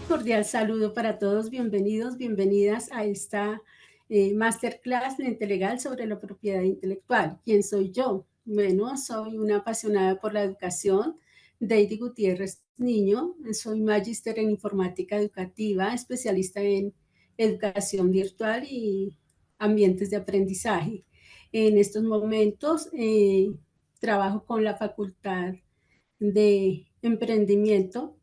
Cordial saludo para todos, bienvenidos, bienvenidas a esta masterclass de Ente Legal sobre la propiedad intelectual. ¿Quién soy yo? Bueno, soy una apasionada por la educación, Deidi Gutiérrez Niño, soy magíster en informática educativa, especialista en educación virtual y ambientes de aprendizaje. En estos momentos trabajo con la Facultad de Emprendimiento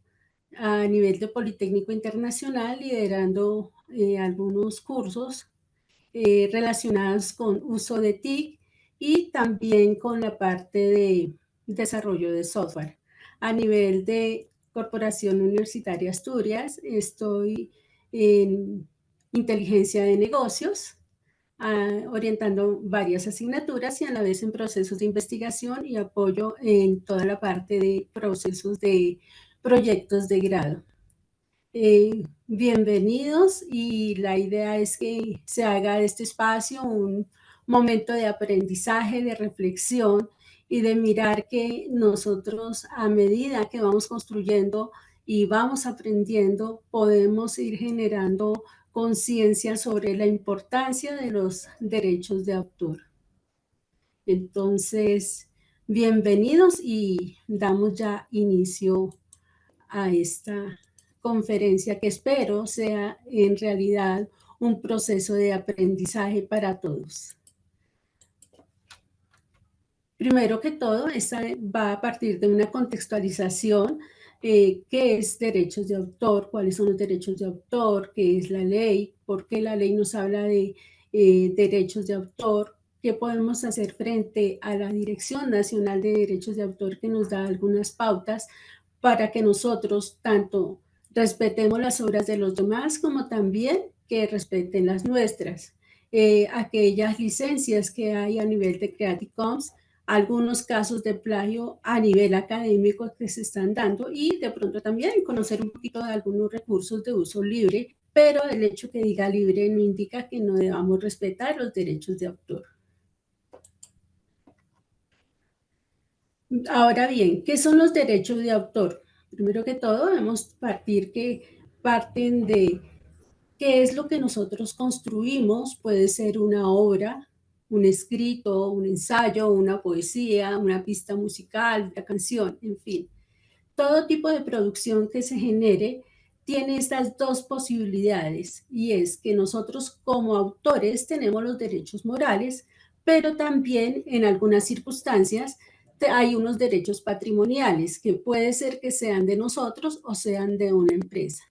a nivel de Politécnico Internacional, liderando algunos cursos relacionados con uso de TIC y también con la parte de desarrollo de software. A nivel de Corporación Universitaria Asturias, estoy en inteligencia de negocios, orientando varias asignaturas y a la vez en procesos de investigación y apoyo en toda la parte de procesos de proyectos de grado. Bienvenidos, y la idea es que se haga de este espacio un momento de aprendizaje, de reflexión y de mirar que nosotros, a medida que vamos construyendo y vamos aprendiendo, podemos ir generando conciencia sobre la importancia de los derechos de autor. Entonces, bienvenidos y damos ya inicio a esta conferencia que espero sea en realidad un proceso de aprendizaje para todos. Primero que todo, esta va a partir de una contextualización. ¿Qué es derechos de autor? ¿Cuáles son los derechos de autor? ¿Qué es la ley? ¿Por qué la ley nos habla de derechos de autor? ¿Qué podemos hacer frente a la Dirección Nacional de Derechos de Autor, que nos da algunas pautas para que nosotros tanto respetemos las obras de los demás como también que respeten las nuestras? Aquellas licencias que hay a nivel de Creative Commons, algunos casos de plagio a nivel académico que se están dando, y de pronto también conocer un poquito de algunos recursos de uso libre, pero el hecho que diga libre no indica que no debamos respetar los derechos de autor. Ahora bien, ¿qué son los derechos de autor? Primero que todo, debemos parten de qué es lo que nosotros construimos. Puede ser una obra, un escrito, un ensayo, una poesía, una pista musical, una canción, en fin. Todo tipo de producción que se genere tiene estas dos posibilidades, y es que nosotros como autores tenemos los derechos morales, pero también en algunas circunstancias hay unos derechos patrimoniales que puede ser que sean de nosotros o sean de una empresa.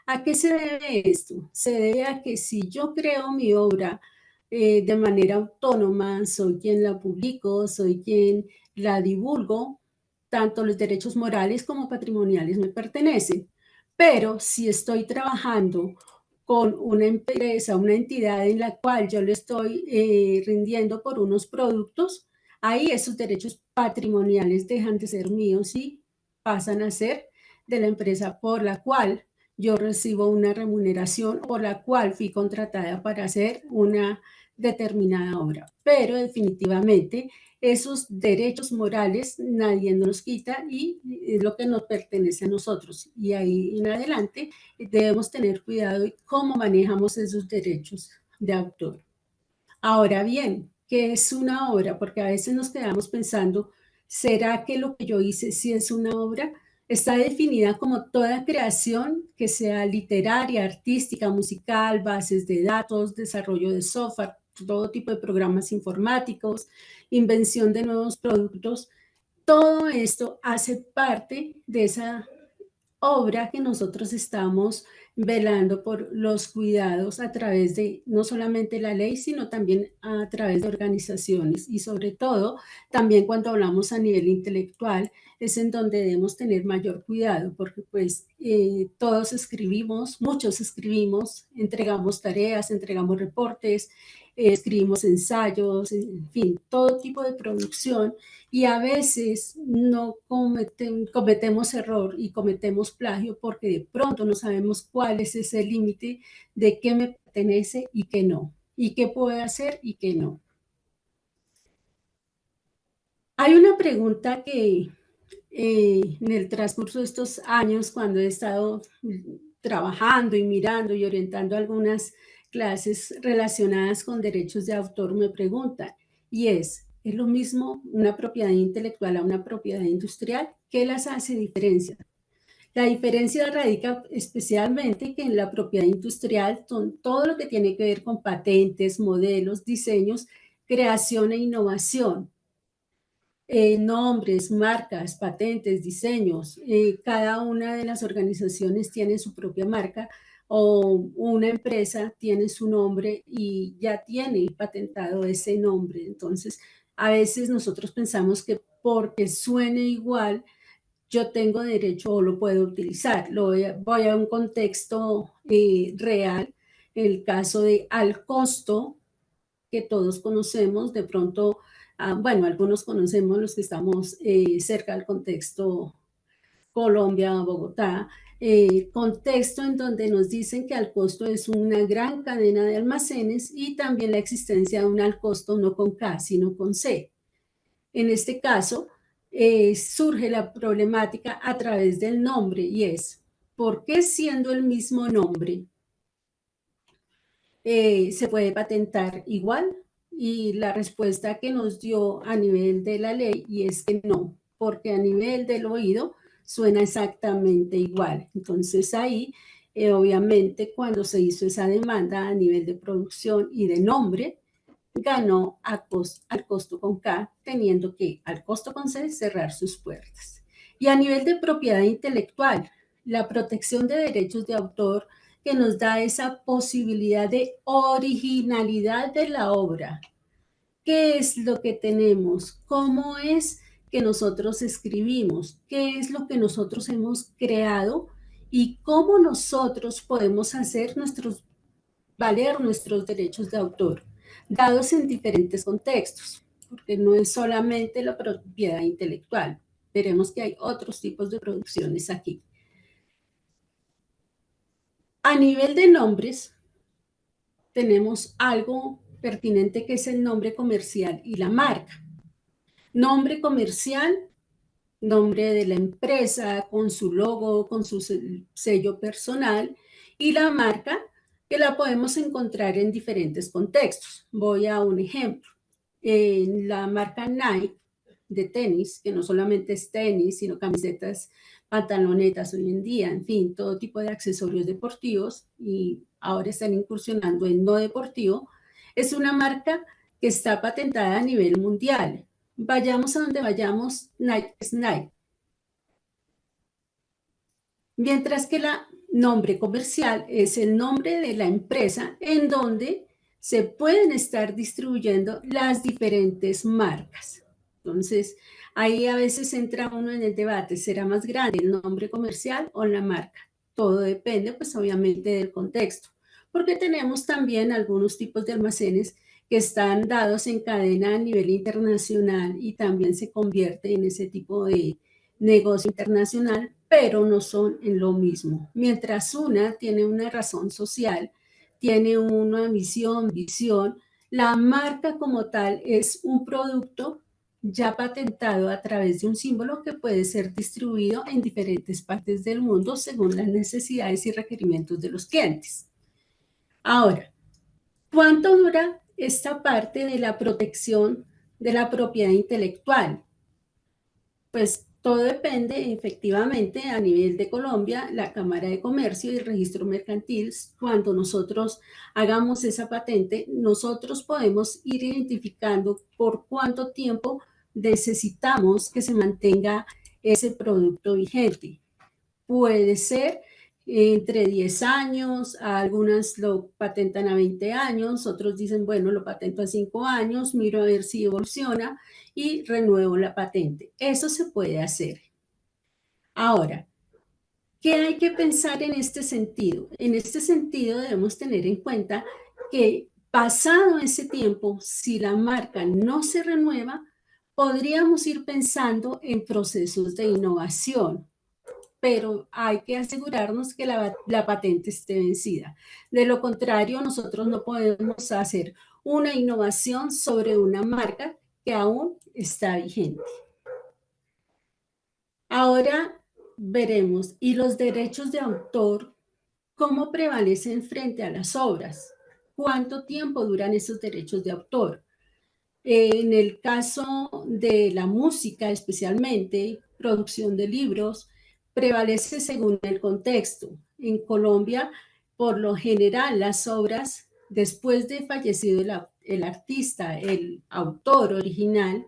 ¿A qué se debe esto? Se debe a que si yo creo mi obra de manera autónoma, soy quien la publico, soy quien la divulgo, tanto los derechos morales como patrimoniales me pertenecen. Pero si estoy trabajando con una empresa, una entidad en la cual yo le estoy rindiendo por unos productos, ahí esos derechos patrimoniales dejan de ser míos y pasan a ser de la empresa por la cual yo recibo una remuneración, por la cual fui contratada para hacer una determinada obra. Pero definitivamente esos derechos morales nadie nos quita y es lo que nos pertenece a nosotros. Y ahí en adelante debemos tener cuidado de cómo manejamos esos derechos de autor. Ahora bien, ¿qué es una obra? Porque a veces nos quedamos pensando, ¿será que lo que yo hice sí es una obra? Está definida como toda creación que sea literaria, artística, musical, bases de datos, desarrollo de software, todo tipo de programas informáticos, invención de nuevos productos. Todo esto hace parte de esa obra que nosotros estamos velando por los cuidados a través de no solamente la ley, sino también a través de organizaciones. Y sobre todo, también cuando hablamos a nivel intelectual, es en donde debemos tener mayor cuidado, porque pues todos escribimos, muchos escribimos, entregamos tareas, entregamos reportes, escribimos ensayos, en fin, todo tipo de producción, y a veces no cometemos error y cometemos plagio porque de pronto no sabemos cuál es ese límite de qué me pertenece y qué no, y qué puedo hacer y qué no. Hay una pregunta que en el transcurso de estos años, cuando he estado trabajando y mirando y orientando algunas clases relacionadas con derechos de autor, me preguntan, y ¿es lo mismo una propiedad intelectual a una propiedad industrial? ¿Qué las hace diferencias? La diferencia radica especialmente que en la propiedad industrial son todo lo que tiene que ver con patentes, modelos, diseños, creación e innovación. Nombres, marcas, patentes, diseños. Cada una de las organizaciones tiene su propia marca o una empresa tiene su nombre y ya tiene patentado ese nombre. Entonces, a veces nosotros pensamos que porque suene igual, yo tengo derecho o lo puedo utilizar. Voy a un contexto real, el caso de al costo que todos conocemos, de pronto, bueno, algunos conocemos los que estamos cerca del contexto Colombia, Bogotá, contexto en donde nos dicen que al costo es una gran cadena de almacenes y también la existencia de un al costo no con K, sino con C. En este caso, surge la problemática a través del nombre y es, ¿por qué siendo el mismo nombre se puede patentar igual? Y la respuesta que nos dio a nivel de la ley y es que no, porque a nivel del oído suena exactamente igual. Entonces ahí, obviamente, cuando se hizo esa demanda a nivel de producción y de nombre, ganó al costo con K, teniendo que al costo con C cerrar sus puertas. Y a nivel de propiedad intelectual, la protección de derechos de autor que nos da esa posibilidad de originalidad de la obra. ¿Qué es lo que tenemos? ¿Cómo es que nosotros escribimos? ¿Qué es lo que nosotros hemos creado? ¿Y cómo nosotros podemos hacer valer nuestros derechos de autor, dados en diferentes contextos? Porque no es solamente la propiedad intelectual. Veremos que hay otros tipos de producciones aquí. A nivel de nombres, tenemos algo pertinente que es el nombre comercial y la marca. Nombre comercial, nombre de la empresa con su logo, con su sello personal, y la marca que la podemos encontrar en diferentes contextos. Voy a un ejemplo. En la marca Nike de tenis, que no solamente es tenis, sino camisetas, pantalonetas hoy en día, en fin, todo tipo de accesorios deportivos, y ahora están incursionando en no deportivo, es una marca que está patentada a nivel mundial. Vayamos a donde vayamos, Nike es Nike. Mientras que el nombre comercial es el nombre de la empresa en donde se pueden estar distribuyendo las diferentes marcas. Entonces, ahí a veces entra uno en el debate, ¿será más grande el nombre comercial o la marca? Todo depende, pues obviamente, del contexto, porque tenemos también algunos tipos de almacenes que están dados en cadena a nivel internacional y también se convierte en ese tipo de negocio internacional, pero no son en lo mismo. Mientras una tiene una razón social, tiene una misión, visión, la marca como tal es un producto ya patentado a través de un símbolo que puede ser distribuido en diferentes partes del mundo según las necesidades y requerimientos de los clientes. Ahora, ¿cuánto dura esta parte de la protección de la propiedad intelectual? Pues todo depende, efectivamente, a nivel de Colombia, la Cámara de Comercio y el Registro Mercantil, cuando nosotros hagamos esa patente, nosotros podemos ir identificando por cuánto tiempo necesitamos que se mantenga ese producto vigente. Puede ser entre 10 años, algunas lo patentan a 20 años, otros dicen, bueno, lo patento a 5 años, miro a ver si evoluciona y renuevo la patente. Eso se puede hacer. Ahora, ¿qué hay que pensar en este sentido? En este sentido debemos tener en cuenta que pasado ese tiempo, si la marca no se renueva, podríamos ir pensando en procesos de innovación, pero hay que asegurarnos que la patente esté vencida. De lo contrario, nosotros no podemos hacer una innovación sobre una marca que aún está vigente. Ahora veremos, ¿y los derechos de autor cómo prevalecen frente a las obras? ¿Cuánto tiempo duran esos derechos de autor? En el caso de la música, especialmente, producción de libros, prevalece según el contexto. En Colombia, por lo general, las obras, después de fallecido el artista, el autor original,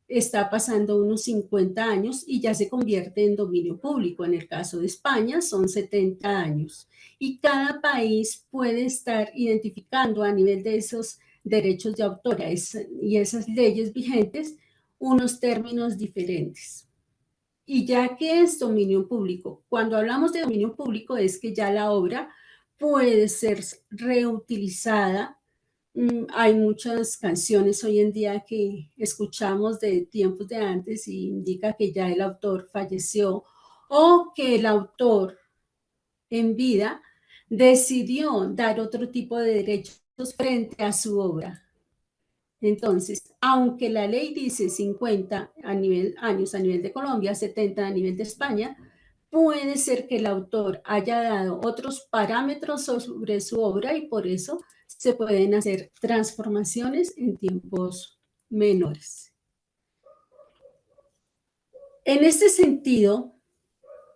está pasando unos 50 años y ya se convierte en dominio público. En el caso de España son 70 años. Y cada país puede estar identificando a nivel de esos derechos de autor y esas leyes vigentes unos términos diferentes. Y ya que es dominio público, cuando hablamos de dominio público es que ya la obra puede ser reutilizada. Hay muchas canciones hoy en día que escuchamos de tiempos de antes y indica que ya el autor falleció o que el autor en vida decidió dar otro tipo de derechos frente a su obra. Entonces, aunque la ley dice 50 años a nivel de Colombia, 70 a nivel de España, puede ser que el autor haya dado otros parámetros sobre su obra y por eso se pueden hacer transformaciones en tiempos menores. En este sentido,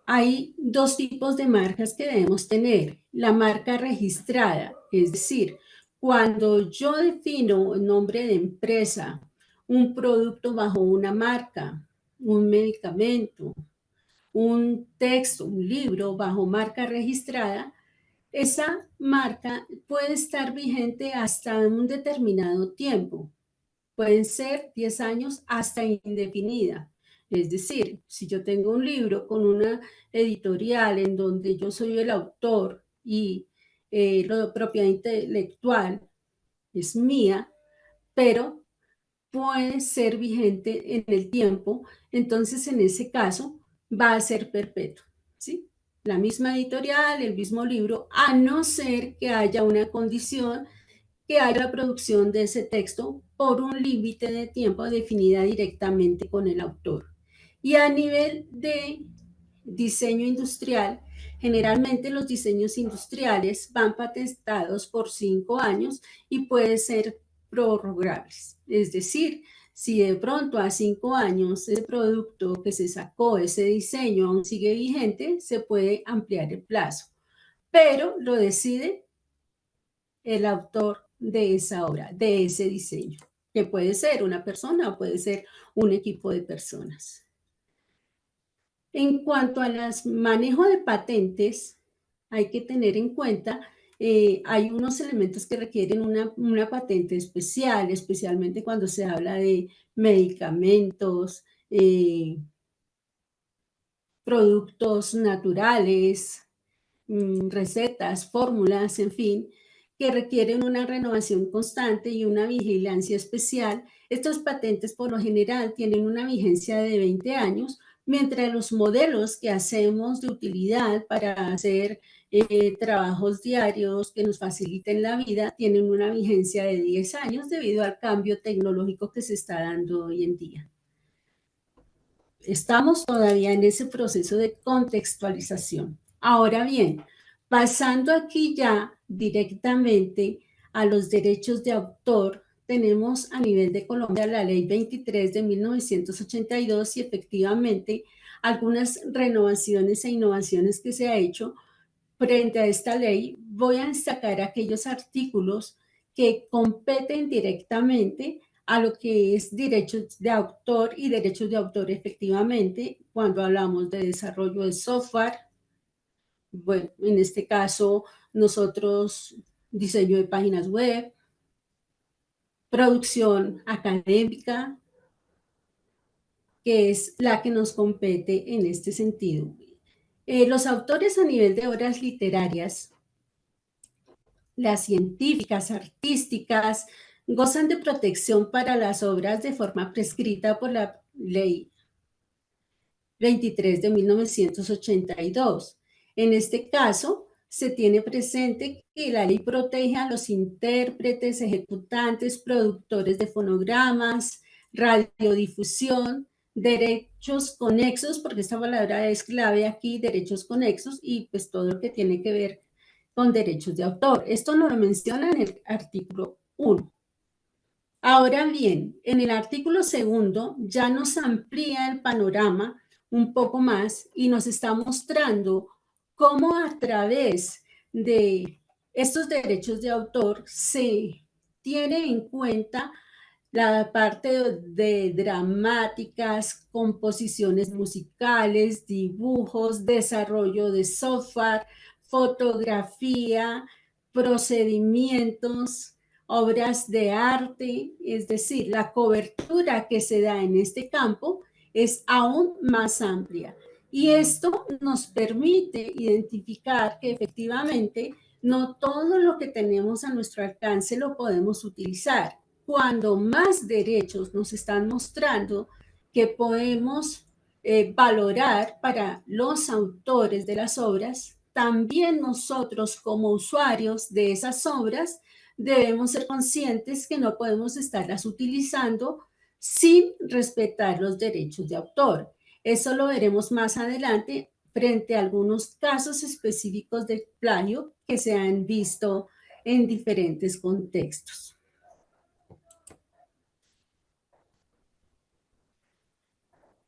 hay dos tipos de marcas que debemos tener. La marca registrada, es decir, cuando yo defino el nombre de empresa, un producto bajo una marca, un medicamento, un texto, un libro bajo marca registrada, esa marca puede estar vigente hasta un determinado tiempo. Pueden ser 10 años hasta indefinida. Es decir, si yo tengo un libro con una editorial en donde yo soy el autor y la propiedad intelectual es mía, pero puede ser vigente en el tiempo, entonces en ese caso va a ser perpetuo, ¿sí? La misma editorial, el mismo libro, a no ser que haya una condición que haya la producción de ese texto por un límite de tiempo definida directamente con el autor. Y a nivel de diseño industrial, generalmente los diseños industriales van patentados por 5 años y pueden ser prorrogables. Es decir, si de pronto a 5 años ese producto que se sacó, ese diseño aún sigue vigente, se puede ampliar el plazo, pero lo decide el autor de esa obra, de ese diseño, que puede ser una persona o puede ser un equipo de personas. En cuanto al manejo de patentes, hay que tener en cuenta, hay unos elementos que requieren una patente especial, especialmente cuando se habla de medicamentos, productos naturales, recetas, fórmulas, en fin, que requieren una renovación constante y una vigilancia especial. Estas patentes por lo general tienen una vigencia de 20 años, mientras los modelos que hacemos de utilidad para hacer trabajos diarios que nos faciliten la vida tienen una vigencia de 10 años debido al cambio tecnológico que se está dando hoy en día. Estamos todavía en ese proceso de contextualización. Ahora bien, pasando aquí ya directamente a los derechos de autor, tenemos a nivel de Colombia la ley 23 de 1982 y efectivamente algunas renovaciones e innovaciones que se ha hecho frente a esta ley. Voy a destacar aquellos artículos que competen directamente a lo que es derechos de autor y derechos de autor efectivamente cuando hablamos de desarrollo de software. Bueno, en este caso, nosotros diseño de páginas web, producción académica, que es la que nos compete en este sentido. Los autores a nivel de obras literarias, las científicas, artísticas, gozan de protección para las obras de forma prescrita por la ley 23 de 1982. En este caso, se tiene presente que la ley protege a los intérpretes, ejecutantes, productores de fonogramas, radiodifusión, derechos conexos, porque esta palabra es clave aquí, derechos conexos, y pues todo lo que tiene que ver con derechos de autor. Esto nos lo menciona en el artículo 1. Ahora bien, en el artículo 2 ya nos amplía el panorama un poco más y nos está mostrando cómo a través de estos derechos de autor se tiene en cuenta la parte de dramáticas, composiciones musicales, dibujos, desarrollo de software, fotografía, procedimientos, obras de arte, es decir, la cobertura que se da en este campo es aún más amplia. Y esto nos permite identificar que efectivamente no todo lo que tenemos a nuestro alcance lo podemos utilizar. Cuando más derechos nos están mostrando que podemos valorar para los autores de las obras, también nosotros como usuarios de esas obras debemos ser conscientes que no podemos estarlas utilizando sin respetar los derechos de autor. Eso lo veremos más adelante frente a algunos casos específicos de plagio que se han visto en diferentes contextos.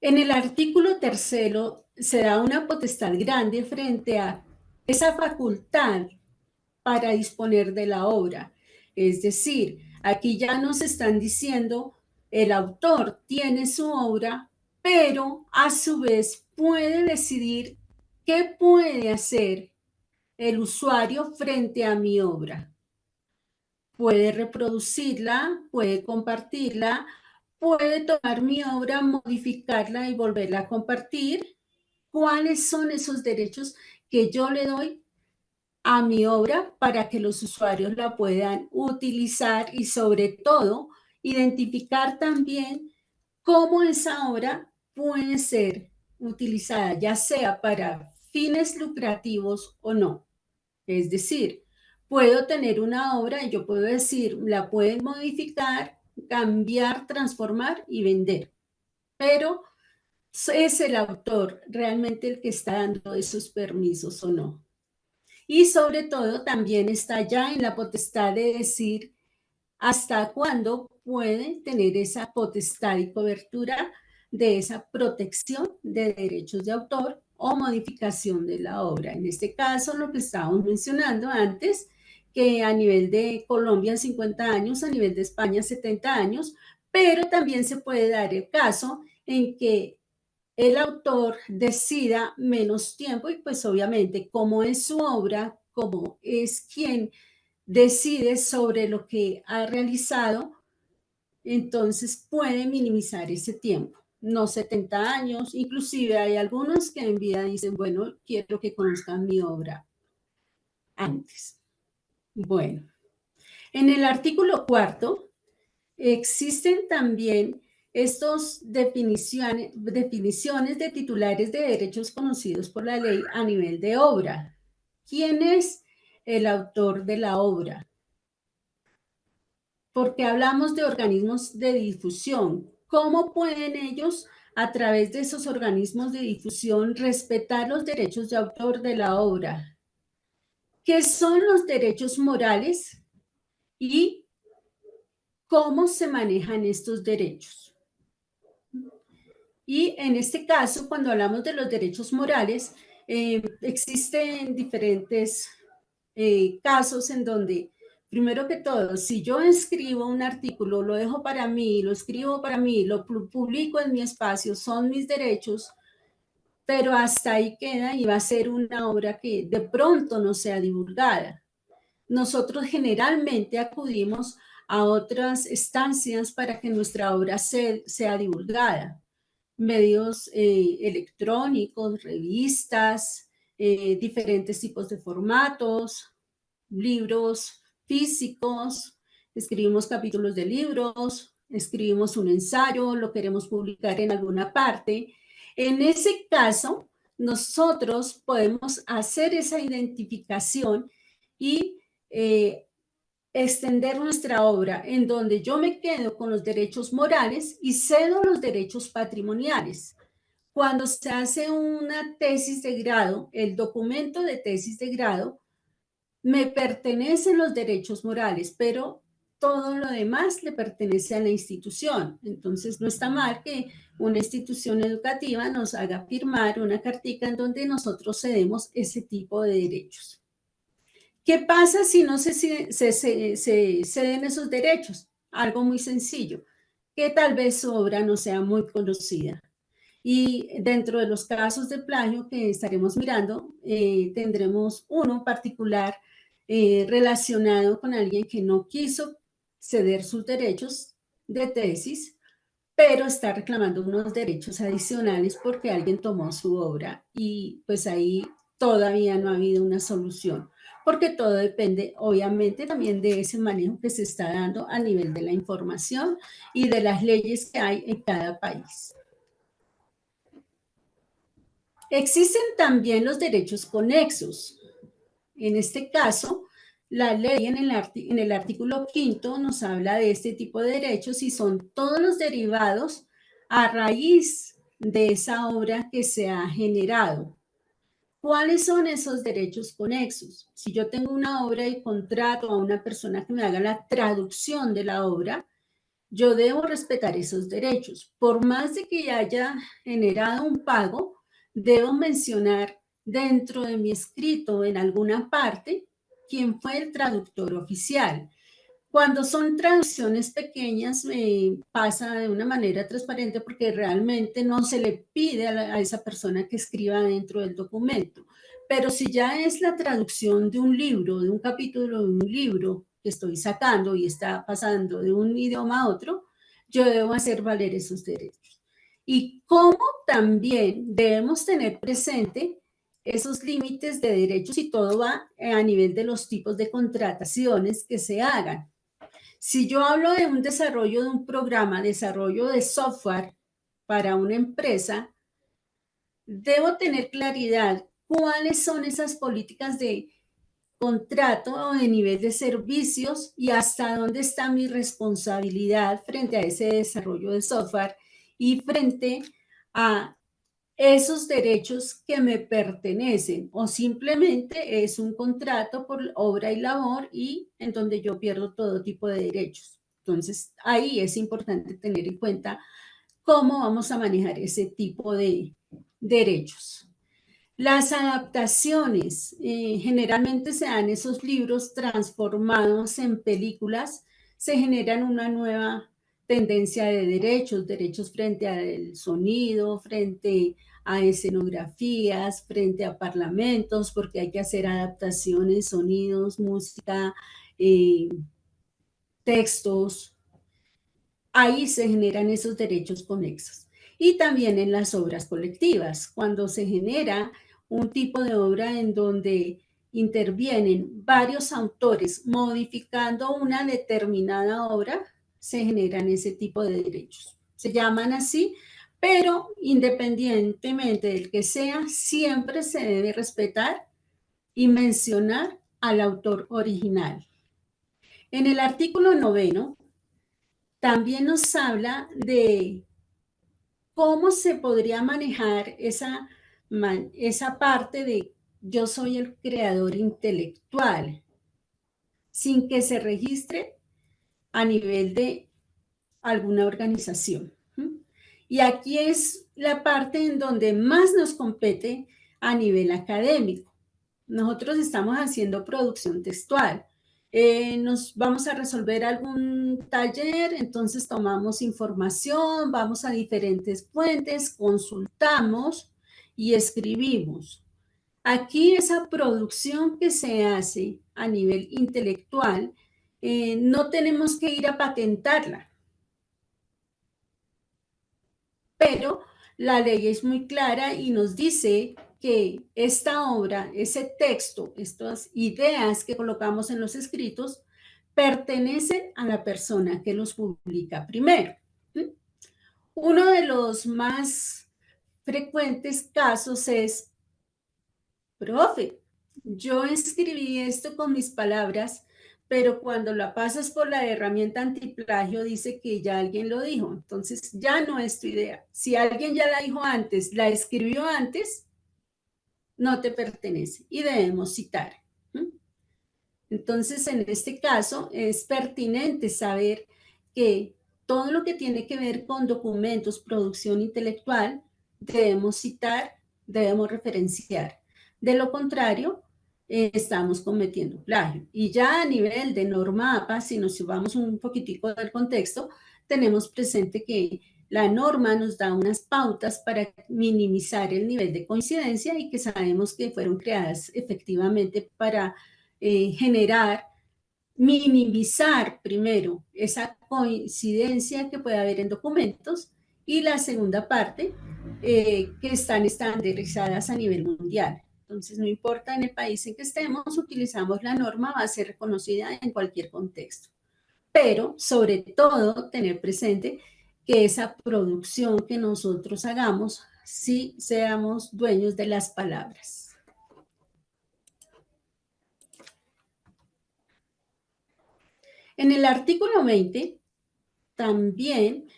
En el artículo 3 se da una potestad grande frente a esa facultad para disponer de la obra. Es decir, aquí ya nos están diciendo, el autor tiene su obra, pero a su vez puede decidir qué puede hacer el usuario frente a mi obra. Puede reproducirla, puede compartirla, puede tomar mi obra, modificarla y volverla a compartir. ¿Cuáles son esos derechos que yo le doy a mi obra para que los usuarios la puedan utilizar y sobre todo identificar también cómo esa obra puede ser utilizada, ya sea para fines lucrativos o no? Es decir, puedo tener una obra y yo puedo decir, la pueden modificar, cambiar, transformar y vender, pero ¿es el autor realmente el que está dando esos permisos o no? Y sobre todo también está ya en la potestad de decir hasta cuándo puede tener esa potestad y cobertura de esa protección de derechos de autor o modificación de la obra. En este caso, lo que estábamos mencionando antes, que a nivel de Colombia 50 años, a nivel de España 70 años, pero también se puede dar el caso en que el autor decida menos tiempo y pues obviamente como es su obra, como es quien decide sobre lo que ha realizado, entonces puede minimizar ese tiempo. No 70 años, inclusive hay algunos que en vida dicen, bueno, quiero que conozcan mi obra antes. Bueno, en el artículo 4 existen también estas definiciones de titulares de derechos conocidos por la ley a nivel de obra. ¿Quién es el autor de la obra? Porque hablamos de organismos de difusión. ¿Cómo pueden ellos, a través de esos organismos de difusión, respetar los derechos de autor de la obra? ¿Qué son los derechos morales y cómo se manejan estos derechos? Y en este caso, cuando hablamos de los derechos morales, existen diferentes casos en donde, primero que todo, si yo escribo un artículo, lo dejo para mí, lo escribo para mí, lo publico en mi espacio, son mis derechos, pero hasta ahí queda y va a ser una obra que de pronto no sea divulgada. Nosotros generalmente acudimos a otras estancias para que nuestra obra sea divulgada. Medios electrónicos, revistas, diferentes tipos de formatos, libros físicos, escribimos capítulos de libros, escribimos un ensayo, lo queremos publicar en alguna parte. En ese caso, nosotros podemos hacer esa identificación y extender nuestra obra en donde yo me quedo con los derechos morales y cedo los derechos patrimoniales. Cuando se hace una tesis de grado, el documento de tesis de grado, me pertenecen los derechos morales, pero todo lo demás le pertenece a la institución. Entonces, no está mal que una institución educativa nos haga firmar una cartica en donde nosotros cedemos ese tipo de derechos. ¿Qué pasa si no se ceden esos derechos? Algo muy sencillo, que tal vez su obra no sea muy conocida. Y dentro de los casos de plagio que estaremos mirando, tendremos uno particular relacionado con alguien que no quiso ceder sus derechos de tesis, pero está reclamando unos derechos adicionales porque alguien tomó su obra y pues ahí todavía no ha habido una solución, porque todo depende obviamente también de ese manejo que se está dando a nivel de la información y de las leyes que hay en cada país. Existen también los derechos conexos. En este caso, la ley en el artículo 5 nos habla de este tipo de derechos y son todos los derivados a raíz de esa obra que se ha generado. ¿Cuáles son esos derechos conexos? Si yo tengo una obra y contrato a una persona que me haga la traducción de la obra, yo debo respetar esos derechos. Por más de que haya generado un pago, debo mencionar dentro de mi escrito en alguna parte quién fue el traductor oficial. Cuando son traducciones pequeñas, me pasa de una manera transparente porque realmente no se le pide a esa persona que escriba dentro del documento. Pero si ya es la traducción de un libro, de un capítulo de un libro que estoy sacando y está pasando de un idioma a otro, yo debo hacer valer esos derechos. Y cómo también debemos tener presente esos límites de derechos y todo va a nivel de los tipos de contrataciones que se hagan. Si yo hablo de un desarrollo de un programa, desarrollo de software para una empresa, debo tener claridad cuáles son esas políticas de contrato o de nivel de servicios y hasta dónde está mi responsabilidad frente a ese desarrollo de software y frente a esos derechos que me pertenecen o simplemente es un contrato por obra y labor y en donde yo pierdo todo tipo de derechos. Entonces, ahí es importante tener en cuenta cómo vamos a manejar ese tipo de derechos. Las adaptaciones, generalmente se dan esos libros transformados en películas, se generan una nueva tendencia de derechos, derechos frente al sonido, frente a escenografías, frente a parlamentos, porque hay que hacer adaptaciones, sonidos, música, eh, textos, ahí se generan esos derechos conexos. Y también en las obras colectivas, cuando se genera un tipo de obra en donde intervienen varios autores modificando una determinada obra, se generan ese tipo de derechos. Se llaman así, pero independientemente del que sea, siempre se debe respetar y mencionar al autor original. En el artículo 9 también nos habla de cómo se podría manejar esa parte de yo soy el creador intelectual sin que se registre a nivel de alguna organización. Y aquí es la parte en donde más nos compete a nivel académico. Nosotros estamos haciendo producción textual. Nos vamos a resolver algún taller, entonces tomamos información, vamos a diferentes fuentes, consultamos y escribimos. Aquí esa producción que se hace a nivel intelectual, no tenemos que ir a patentarla, pero la ley es muy clara y nos dice que esta obra, ese texto, estas ideas que colocamos en los escritos, pertenecen a la persona que los publica primero. Uno de los más frecuentes casos es, profe, yo escribí esto con mis palabras, pero cuando la pasas por la herramienta antiplagio dice que ya alguien lo dijo, entonces ya no es tu idea. Si alguien ya la dijo antes, la escribió antes, no te pertenece y debemos citar. Entonces, en este caso, es pertinente saber que todo lo que tiene que ver con documentos, producción intelectual, debemos citar, debemos referenciar. De lo contrario, estamos cometiendo plagio. Y ya a nivel de norma APA, si nos llevamos un poquitico del contexto, tenemos presente que la norma nos da unas pautas para minimizar el nivel de coincidencia y que sabemos que fueron creadas efectivamente para generar, minimizar primero esa coincidencia que puede haber en documentos y la segunda parte, que están estandarizadas a nivel mundial. Entonces, no importa en el país en que estemos, utilizamos la norma, va a ser reconocida en cualquier contexto. Pero, sobre todo, tener presente que esa producción que nosotros hagamos, sí seamos dueños de las palabras. En el artículo 20 también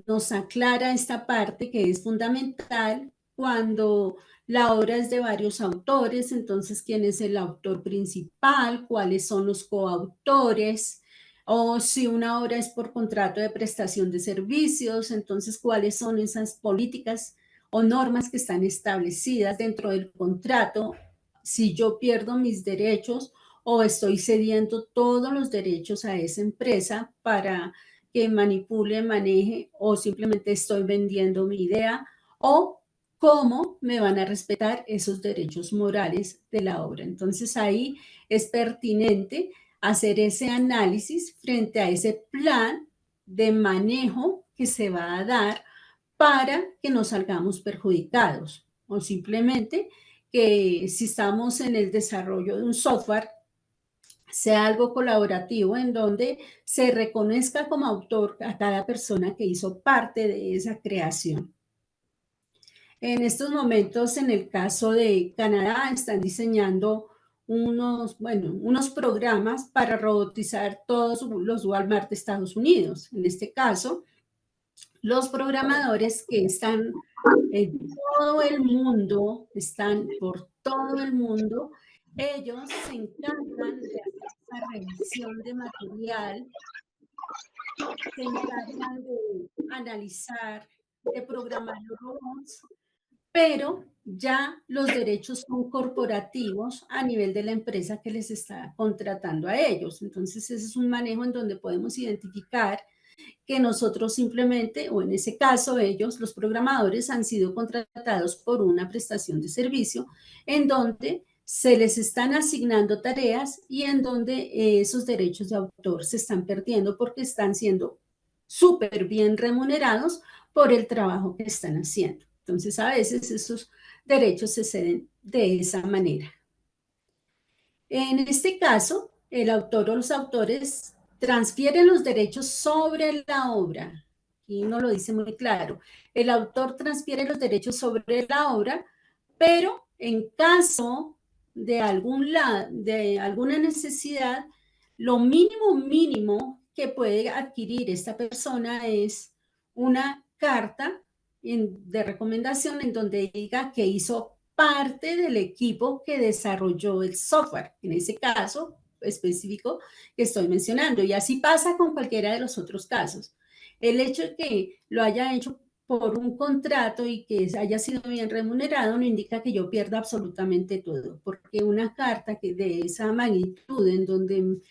nos aclara esta parte que es fundamental cuando la obra es de varios autores, entonces quién es el autor principal, cuáles son los coautores, o si una obra es por contrato de prestación de servicios, entonces cuáles son esas políticas o normas que están establecidas dentro del contrato, si yo pierdo mis derechos o estoy cediendo todos los derechos a esa empresa para que manipule, maneje o simplemente estoy vendiendo mi idea o cómo me van a respetar esos derechos morales de la obra. Entonces ahí es pertinente hacer ese análisis frente a ese plan de manejo que se va a dar para que no salgamos perjudicados o simplemente que si estamos en el desarrollo de un software sea algo colaborativo en donde se reconozca como autor a cada persona que hizo parte de esa creación. En estos momentos, en el caso de Canadá, están diseñando unos programas para robotizar todos los Walmart de Estados Unidos. En este caso, los programadores que están en todo el mundo, están por todo el mundo, ellos se encargan de hacer esa revisión de material, se encargan de analizar, de programar los robots, pero ya los derechos son corporativos a nivel de la empresa que les está contratando a ellos. Entonces, ese es un manejo en donde podemos identificar que nosotros simplemente, o en ese caso ellos, los programadores, han sido contratados por una prestación de servicio en donde se les están asignando tareas y en donde esos derechos de autor se están perdiendo porque están siendo súper bien remunerados por el trabajo que están haciendo. Entonces, a veces esos derechos se ceden de esa manera. En este caso, el autor o los autores transfieren los derechos sobre la obra. Aquí no lo dice muy claro. El autor transfiere los derechos sobre la obra, pero en caso de alguna necesidad, lo mínimo que puede adquirir esta persona es una carta de recomendación en donde diga que hizo parte del equipo que desarrolló el software, en ese caso específico que estoy mencionando. Y así pasa con cualquiera de los otros casos. El hecho de que lo haya hecho por un contrato y que haya sido bien remunerado no indica que yo pierda absolutamente todo, porque una carta que de esa magnitud en donde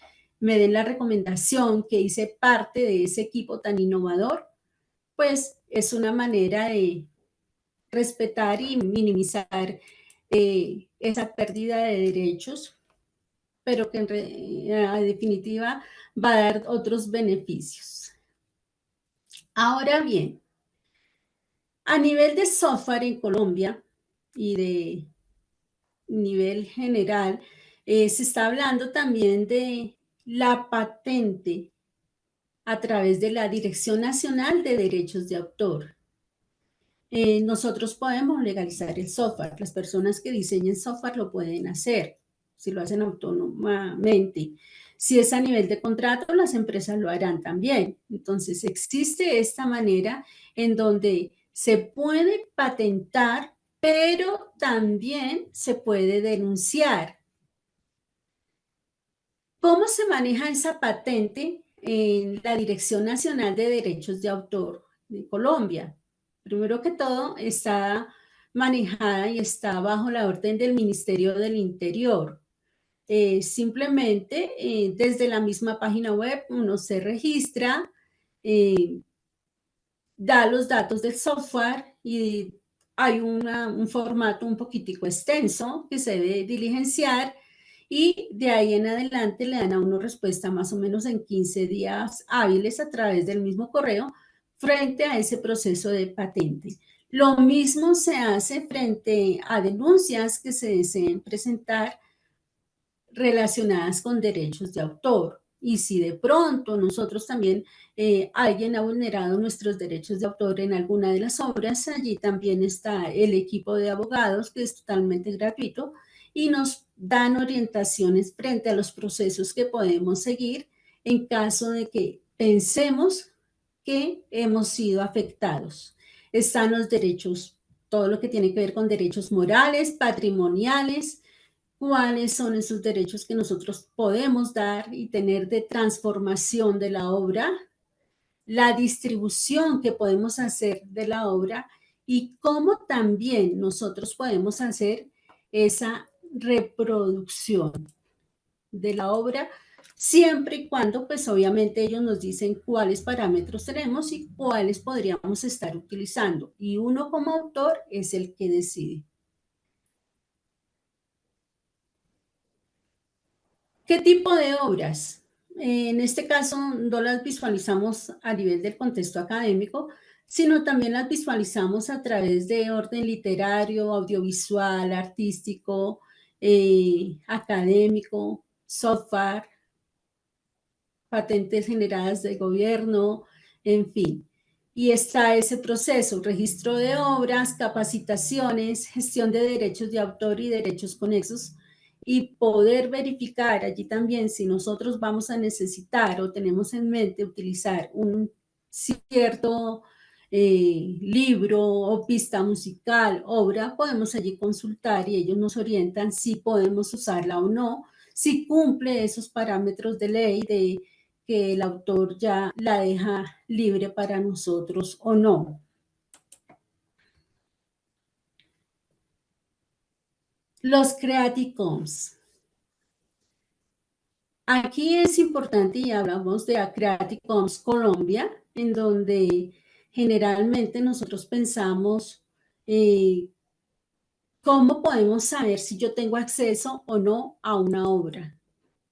me den la recomendación que hice parte de ese equipo tan innovador, pues es una manera de respetar y minimizar esa pérdida de derechos, pero que en definitiva va a dar otros beneficios. Ahora bien, a nivel de software en Colombia y de nivel general, se está hablando también de la patente a través de la Dirección Nacional de Derechos de Autor. Nosotros podemos legalizar el software. Las personas que diseñen software lo pueden hacer, si lo hacen autónomamente. Si es a nivel de contrato, las empresas lo harán también. Entonces, existe esta manera en donde se puede patentar, pero también se puede denunciar. ¿Cómo se maneja esa patente en la Dirección Nacional de Derechos de Autor de Colombia? Primero que todo, está manejada y está bajo la orden del Ministerio del Interior. Simplemente desde la misma página web uno se registra, eh, da los datos del software y hay un formato un poquitico extenso que se debe diligenciar y de ahí en adelante le dan a uno respuesta más o menos en 15 días hábiles a través del mismo correo frente a ese proceso de patente. Lo mismo se hace frente a denuncias que se deseen presentar relacionadas con derechos de autor. Y si de pronto nosotros también, alguien ha vulnerado nuestros derechos de autor en alguna de las obras, allí también está el equipo de abogados, que es totalmente gratuito, y nos dan orientaciones frente a los procesos que podemos seguir en caso de que pensemos que hemos sido afectados. Están los derechos, todo lo que tiene que ver con derechos morales, patrimoniales, cuáles son esos derechos que nosotros podemos dar y tener de transformación de la obra, la distribución que podemos hacer de la obra y cómo también nosotros podemos hacer esa reproducción de la obra, siempre y cuando, pues obviamente ellos nos dicen cuáles parámetros tenemos y cuáles podríamos estar utilizando. Y uno como autor es el que decide. ¿Qué tipo de obras? En este caso, no las visualizamos a nivel del contexto académico, sino también las visualizamos a través de orden literario, audiovisual, artístico, académico, software, patentes generadas de gobierno, en fin. Y está ese proceso, registro de obras, capacitaciones, gestión de derechos de autor y derechos conexos, y poder verificar allí también si nosotros vamos a necesitar o tenemos en mente utilizar un cierto libro o pista musical, obra, podemos allí consultar y ellos nos orientan si podemos usarla o no, si cumple esos parámetros de ley de que el autor ya la deja libre para nosotros o no. Los Creative Commons. Aquí es importante y hablamos de Creative Commons Colombia, en donde generalmente nosotros pensamos cómo podemos saber si yo tengo acceso o no a una obra.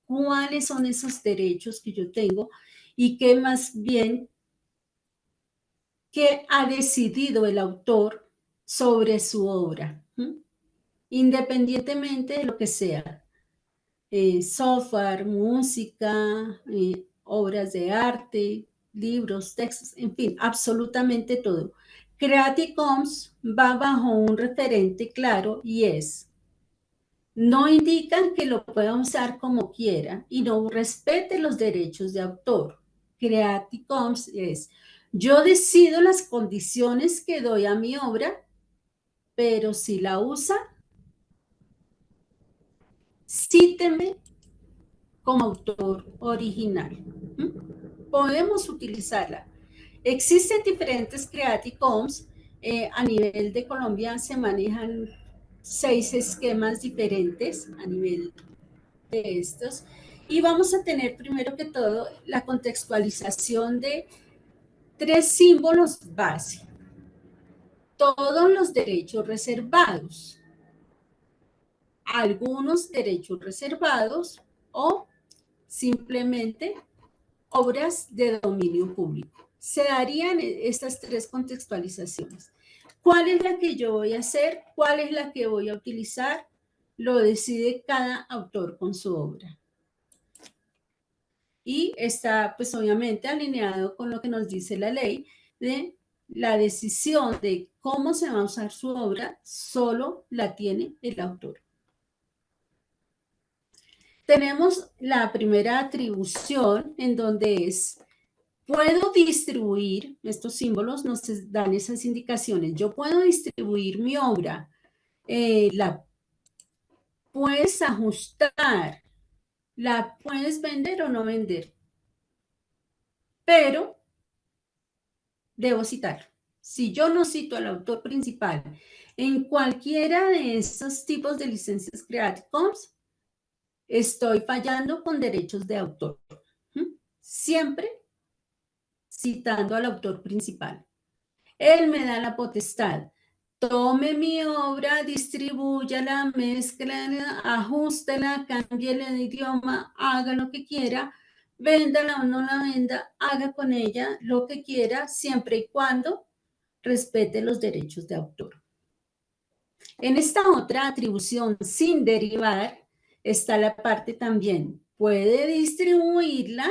¿Cuáles son esos derechos que yo tengo y qué más bien que ha decidido el autor sobre su obra? Independientemente de lo que sea, software, música, obras de arte, libros, textos, en fin, absolutamente todo. Creative Commons va bajo un referente claro y es, no indican que lo pueda usar como quiera y no respete los derechos de autor. Creative Commons es, yo decido las condiciones que doy a mi obra, pero si la usa, cíteme como autor original. Podemos utilizarla. Existen diferentes Creative Commons. A nivel de Colombia se manejan 6 esquemas diferentes a nivel de estos. Y vamos a tener primero que todo la contextualización de 3 símbolos base. Todos los derechos reservados, algunos derechos reservados o simplemente obras de dominio público. Se darían estas 3 contextualizaciones. ¿Cuál es la que yo voy a hacer? ¿Cuál es la que voy a utilizar? Lo decide cada autor con su obra. Y está, pues obviamente, alineado con lo que nos dice la ley de la decisión de cómo se va a usar su obra, solo la tiene el autor. Tenemos la primera atribución en donde puedo distribuir, estos símbolos nos dan esas indicaciones, yo puedo distribuir mi obra, la puedes ajustar, la puedes vender o no vender, pero debo citarlo. Si yo no cito al autor principal en cualquiera de estos tipos de licencias Creative Commons, estoy fallando con derechos de autor. Siempre citando al autor principal. Él me da la potestad. Tome mi obra, distribúyala, mézclala, ajústela, cámbiele de idioma, haga lo que quiera, véndala o no la venda, haga con ella lo que quiera, siempre y cuando respete los derechos de autor. En esta otra atribución sin derivar está la parte también. Puede distribuirla,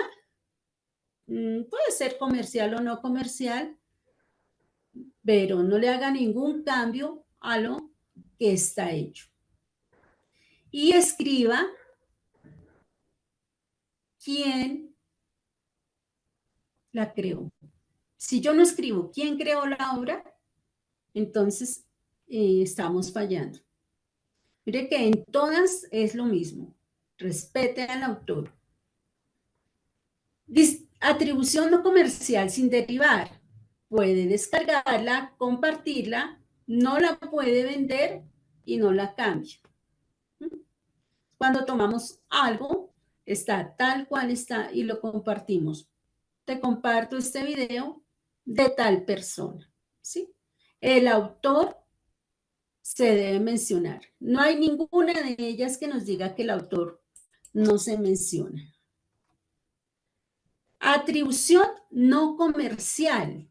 puede ser comercial o no comercial, pero no le haga ningún cambio a lo que está hecho. Y escriba quién la creó. Si yo no escribo quién creó la obra, entonces estamos fallando. Mire que en todas es lo mismo. Respete al autor. Atribución no comercial sin derivar. Puede descargarla, compartirla, no la puede vender y no la cambia. Cuando tomamos algo, está tal cual está y lo compartimos. Te comparto este video de tal persona, ¿sí? El autor se debe mencionar. No hay ninguna de ellas que nos diga que el autor no se menciona. Atribución no comercial.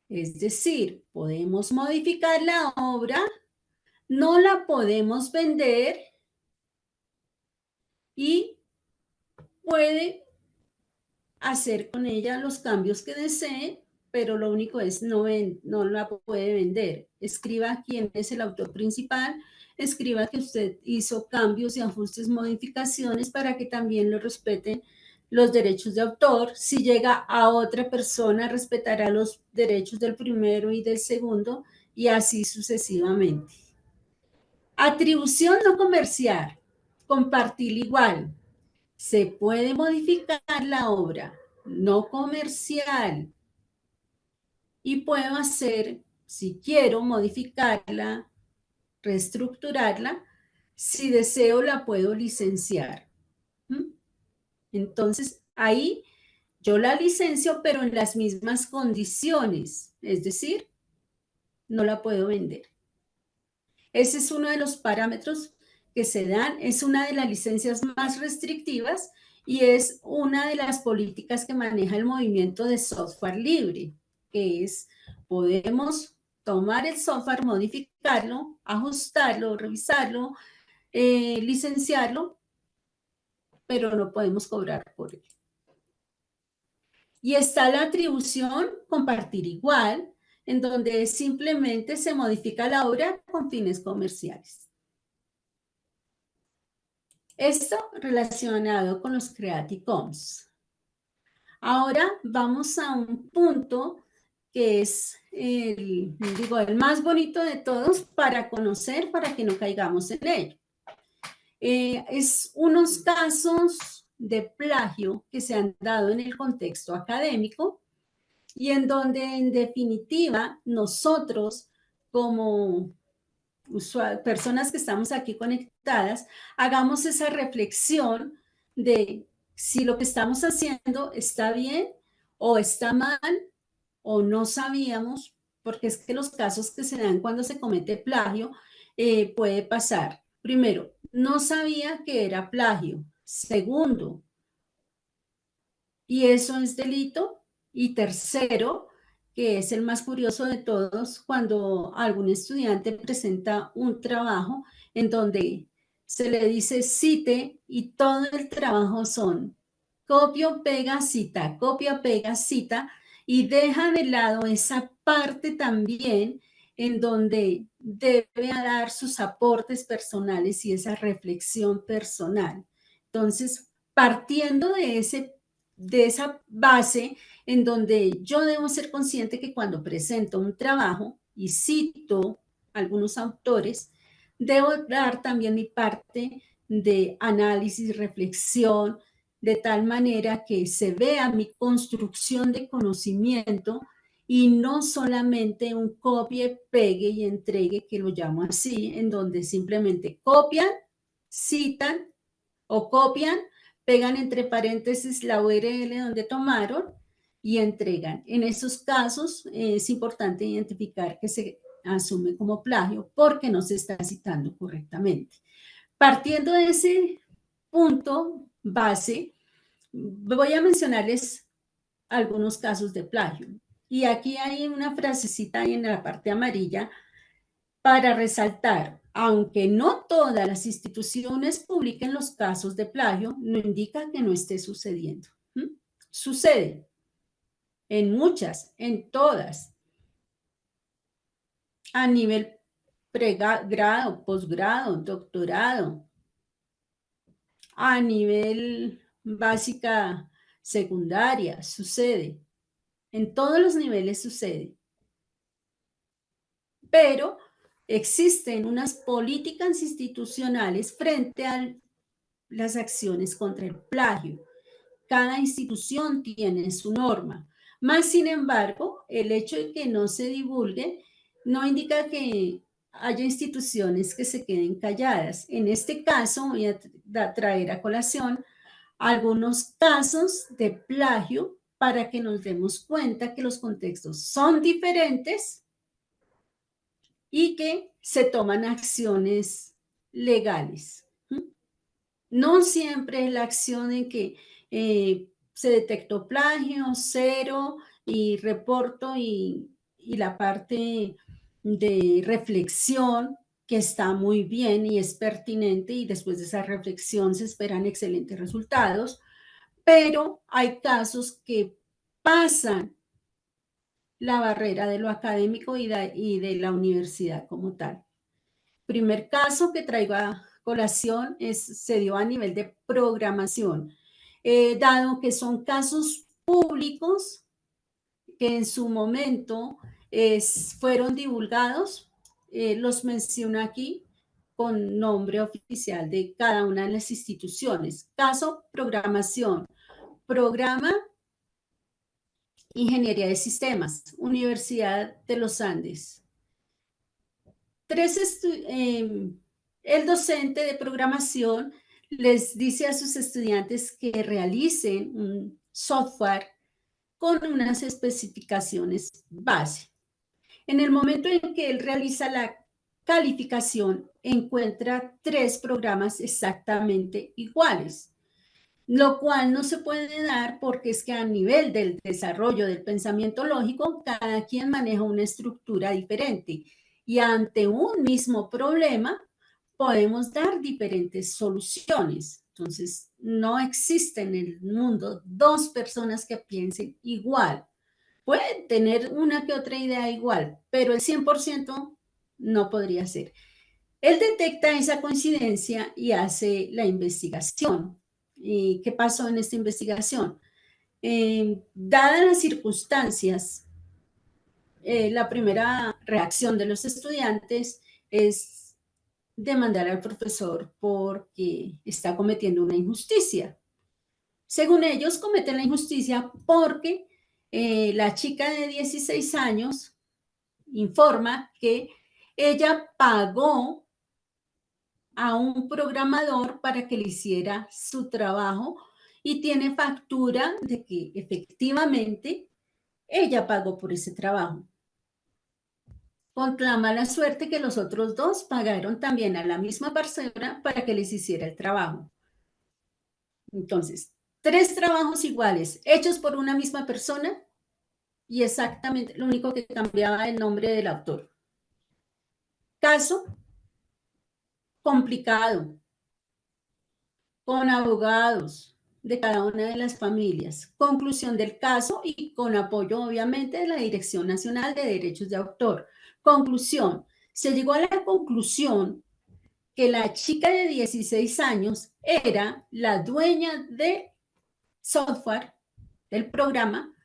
Es decir, podemos modificar la obra, no la podemos vender y puede hacer con ella los cambios que desee, pero lo único es no la puede vender. Escriba quién es el autor principal, escriba que usted hizo cambios y ajustes, modificaciones para que también lo respeten los derechos de autor. Si llega a otra persona, respetará los derechos del primero y del segundo y así sucesivamente. Atribución no comercial, compartir igual. Se puede modificar la obra no comercial y puedo hacer, si quiero, modificarla, reestructurarla. Si deseo, la puedo licenciar. Entonces, ahí yo la licencio, pero en las mismas condiciones. Es decir, no la puedo vender. Ese es uno de los parámetros que se dan, es una de las licencias más restrictivas y es una de las políticas que maneja el movimiento de software libre, que es, podemos tomar el software, modificarlo, ajustarlo, revisarlo, licenciarlo, pero no podemos cobrar por él. Y está la atribución compartir igual, en donde simplemente se modifica la obra con fines comerciales. Esto relacionado con los Creative Commons. Ahora vamos a un punto que es el más bonito de todos para conocer, para que no caigamos en ello. Es unos casos de plagio que se han dado en el contexto académico y en donde en definitiva nosotros como personas que estamos aquí conectadas, hagamos esa reflexión de si lo que estamos haciendo está bien o está mal o no sabíamos, porque es que los casos que se dan cuando se comete plagio puede pasar. Primero, no sabía que era plagio. Segundo, y eso es delito. Y tercero, que es el más curioso de todos, cuando algún estudiante presenta un trabajo en donde se le dice cite y todo el trabajo son copia, pega, cita y deja de lado esa parte también en donde debe dar sus aportes personales y esa reflexión personal. Entonces, partiendo de esa base en donde yo debo ser consciente que cuando presento un trabajo y cito algunos autores, debo dar también mi parte de análisis, reflexión, de tal manera que se vea mi construcción de conocimiento y no solamente un copie, pegue y entregue, que lo llamo así, en donde simplemente copian, citan o copian, pegan entre paréntesis la URL donde tomaron y entregan. En esos casos es importante identificar que se asume como plagio porque no se está citando correctamente. Partiendo de ese punto base, voy a mencionarles algunos casos de plagio. Y aquí hay una frasecita ahí en la parte amarilla para resaltar, aunque no todas las instituciones publiquen los casos de plagio, no indica que no esté sucediendo. ¿Mm? Sucede en muchas, en todas, a nivel pregrado, posgrado, doctorado, a nivel básica, secundaria, sucede. En todos los niveles sucede. Pero existen unas políticas institucionales frente a las acciones contra el plagio. Cada institución tiene su norma. Más sin embargo, el hecho de que no se divulgue no indica que haya instituciones que se queden calladas. En este caso, voy a traer a colación algunos casos de plagio para que nos demos cuenta que los contextos son diferentes y que se toman acciones legales. No siempre es la acción en que se detectó plagio, cero, y reporto y la parte de reflexión que está muy bien y es pertinente y después de esa reflexión se esperan excelentes resultados, pero hay casos que pasan la barrera de lo académico y de la universidad como tal. Primer caso que traigo a colación se dio a nivel de programación, dado que son casos públicos que en su momento fueron divulgados, los menciono aquí con nombre oficial de cada una de las instituciones. Caso programación, programa Ingeniería de Sistemas, Universidad de los Andes. El docente de programación les dice a sus estudiantes que realicen un software con unas especificaciones base. En el momento en que él realiza la calificación, encuentra 3 programas exactamente iguales, lo cual no se puede dar porque es que a nivel del desarrollo del pensamiento lógico, cada quien maneja una estructura diferente y ante un mismo problema podemos dar diferentes soluciones. Entonces, no existe en el mundo 2 personas que piensen igual. Pueden tener una que otra idea igual, pero el 100% no podría ser. Él detecta esa coincidencia y hace la investigación. ¿Y qué pasó en esta investigación? Dadas las circunstancias, la primera reacción de los estudiantes es demandar al profesor porque está cometiendo una injusticia. Según ellos, cometen la injusticia porque la chica de 16 años informa que ella pagó a un programador para que le hiciera su trabajo y tiene factura de que efectivamente ella pagó por ese trabajo. Con la mala suerte que los otros 2 pagaron también a la misma persona para que les hiciera el trabajo. Entonces, 3 trabajos iguales hechos por una misma persona y exactamente lo único que cambiaba el nombre del autor. Caso complicado, con abogados de cada una de las familias, conclusión del caso y con apoyo obviamente de la Dirección Nacional de Derechos de Autor. Conclusión, se llegó a la conclusión que la chica de 16 años era la dueña de software del programa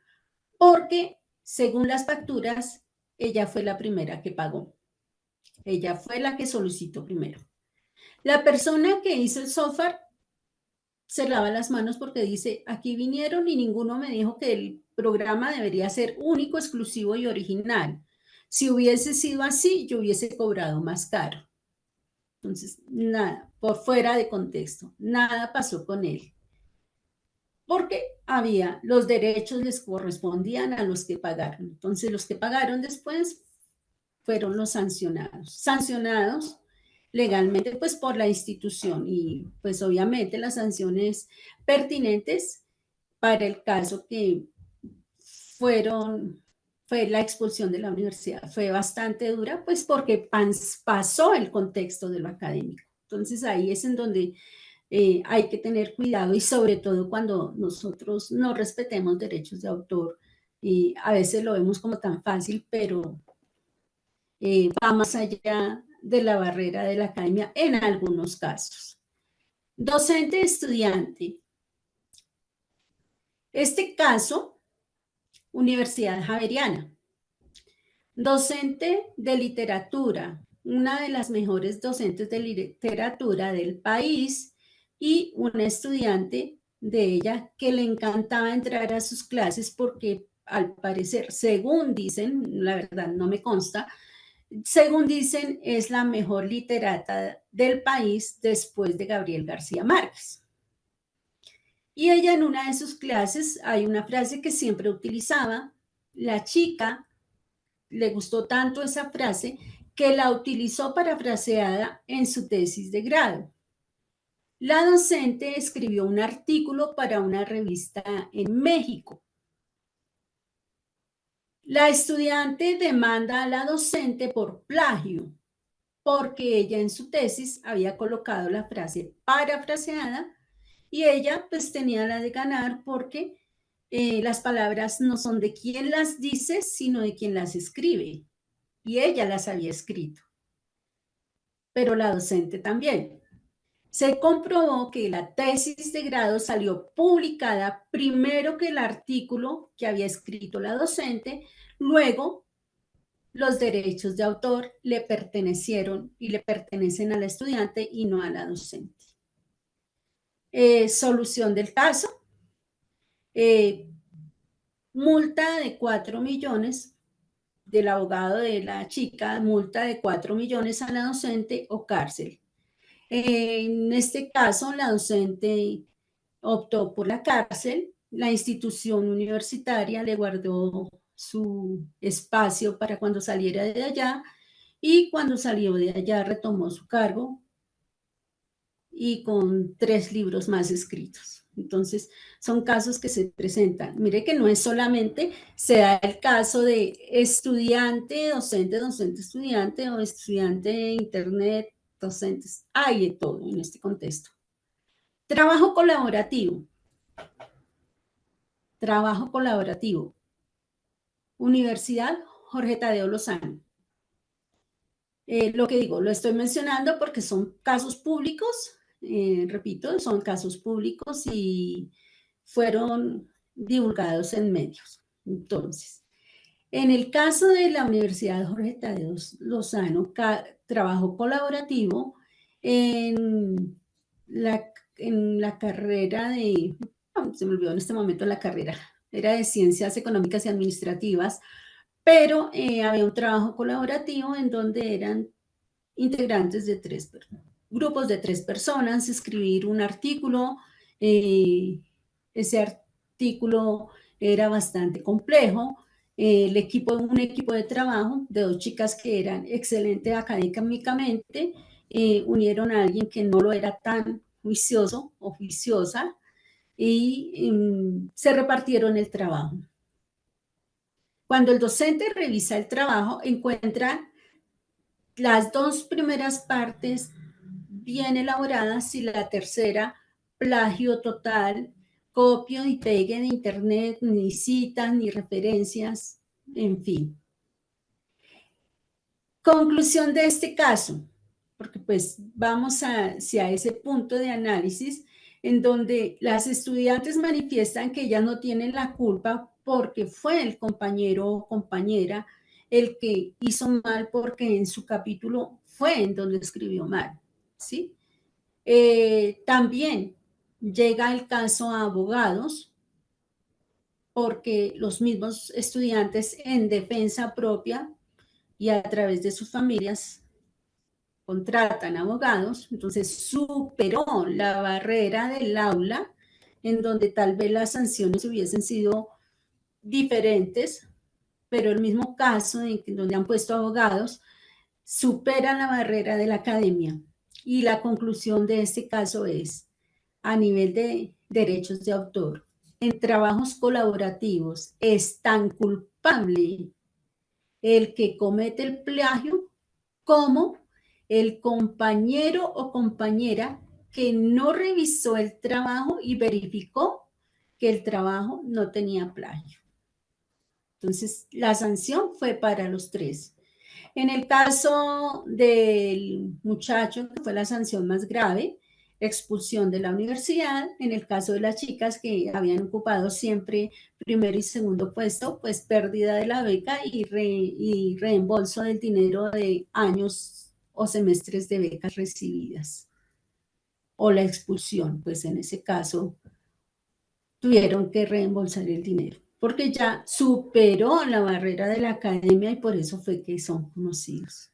porque, según las facturas, ella fue la primera que pagó. Ella fue la que solicitó primero. La persona que hizo el software se lava las manos porque dice, aquí vinieron y ninguno me dijo que el programa debería ser único, exclusivo y original. Si hubiese sido así, yo hubiese cobrado más caro. Entonces, nada, por fuera de contexto, nada pasó con él. Porque los derechos les correspondían a los que pagaron. Entonces, los que pagaron después fueron los sancionados. Sancionados legalmente, pues, por la institución y, pues, obviamente las sanciones pertinentes para el caso que fue la expulsión de la universidad. Fue bastante dura, pues, porque pasó el contexto de lo académico. Entonces, ahí es en donde hay que tener cuidado y sobre todo cuando nosotros no respetemos derechos de autor. Y a veces lo vemos como tan fácil, pero va más allá de la barrera de la academia en algunos casos. Docente-estudiante. Este caso, Universidad Javeriana. Docente de literatura, una de las mejores docentes de literatura del país y una estudiante de ella que le encantaba entrar a sus clases porque al parecer, según dicen, la verdad no me consta, según dicen es la mejor literata del país después de Gabriel García Márquez. Y ella en una de sus clases hay una frase que siempre utilizaba, la chica le gustó tanto esa frase que la utilizó parafraseada en su tesis de grado. La docente escribió un artículo para una revista en México. La estudiante demanda a la docente por plagio, porque ella en su tesis había colocado la frase parafraseada y ella pues tenía la de ganar porque las palabras no son de quien las dice, sino de quien las escribe. Y ella las había escrito, pero la docente también. Se comprobó que la tesis de grado salió publicada primero que el artículo que había escrito la docente, luego los derechos de autor le pertenecieron y le pertenecen al estudiante y no a la docente. Solución del caso, multa de 4 millones del abogado de la chica, multa de 4 millones a la docente o cárcel. En este caso, la docente optó por la cárcel, la institución universitaria le guardó su espacio para cuando saliera de allá y cuando salió de allá retomó su cargo y con 3 libros más escritos. Entonces, son casos que se presentan. Mire que no es solamente, se da el caso de estudiante, docente, docente, estudiante o estudiante de internet, docentes. Hay de todo en este contexto. Trabajo colaborativo. Trabajo colaborativo. Universidad Jorge Tadeo Lozano. Lo que digo, lo estoy mencionando porque son casos públicos, repito, son casos públicos y fueron divulgados en medios. Entonces, en el caso de la Universidad Jorge Tadeo Lozano, trabajo colaborativo en la carrera de, se me olvidó en este momento la carrera, era de Ciencias Económicas y Administrativas, pero había un trabajo colaborativo en donde eran integrantes de grupos de 3 personas, escribir un artículo. Ese artículo era bastante complejo. Un equipo de trabajo de 2 chicas que eran excelentes académicamente, unieron a alguien que no lo era tan juicioso o juiciosa y se repartieron el trabajo. Cuando el docente revisa el trabajo, encuentra las 2 primeras partes bien elaboradas y la tercera, plagio total, copio y pegue de internet, ni citas, ni referencias, en fin. Conclusión de este caso. porque pues vamos hacia ese punto de análisis en donde las estudiantes manifiestan que ellas no tienen la culpa porque fue el compañero o compañera el que hizo mal porque en su capítulo fue en donde escribió mal, ¿sí? También llega el caso a abogados porque los mismos estudiantes en defensa propia y a través de sus familias contratan abogados, entonces superó la barrera del aula en donde tal vez las sanciones hubiesen sido diferentes, pero el mismo caso en donde han puesto abogados supera la barrera de la academia. Y la conclusión de este caso es, a nivel de derechos de autor, en trabajos colaborativos es tan culpable el que comete el plagio como el compañero o compañera que no revisó el trabajo y verificó que el trabajo no tenía plagio. Entonces, la sanción fue para los tres. En el caso del muchacho, que fue la sanción más grave, expulsión de la universidad. En el caso de las chicas que habían ocupado siempre primero y segundo puesto, pues pérdida de la beca y reembolso del dinero de años o semestres de becas recibidas. O la expulsión, pues en ese caso tuvieron que reembolsar el dinero, porque ya superó la barrera de la academia y por eso fue que son conocidos.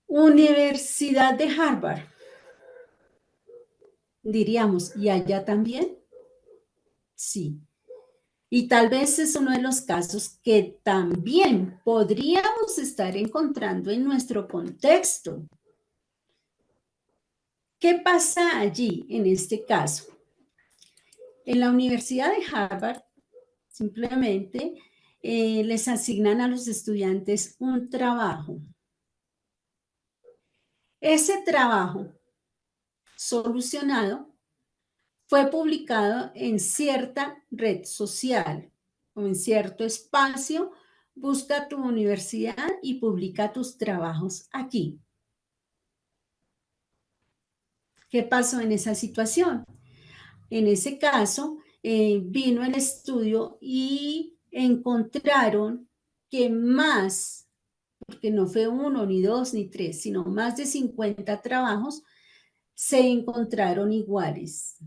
Universidad de Harvard, diríamos, ¿y allá también? Sí. Y tal vez es uno de los casos que también podríamos estar encontrando en nuestro contexto. ¿Qué pasa allí en este caso? En la Universidad de Harvard, simplemente les asignan a los estudiantes un trabajo. Ese trabajo solucionado fue publicado en cierta red social o en cierto espacio. Busca tu universidad y publica tus trabajos aquí. ¿Qué pasó en esa situación? En ese caso, vino el estudio y encontraron que más, porque no fue uno, ni dos, ni tres, sino más de 50 trabajos se encontraron iguales.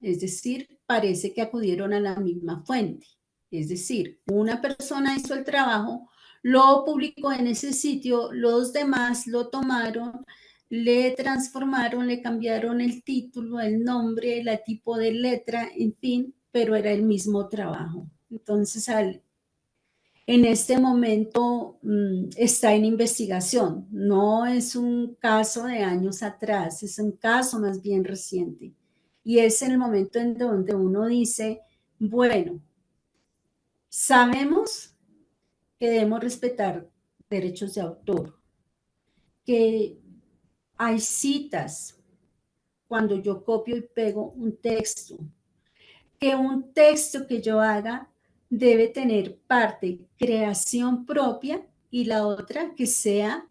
Es decir, parece que acudieron a la misma fuente. Es decir, una persona hizo el trabajo, lo publicó en ese sitio, los demás lo tomaron, le transformaron, le cambiaron el título, el nombre, el tipo de letra, en fin, pero era el mismo trabajo. Entonces, en este momento está en investigación. No es un caso de años atrás, es un caso más bien reciente. Y es el momento en donde uno dice, bueno, sabemos que debemos respetar derechos de autor, que hay citas cuando yo copio y pego un texto, que un texto que yo haga debe tener parte creación propia y la otra que sea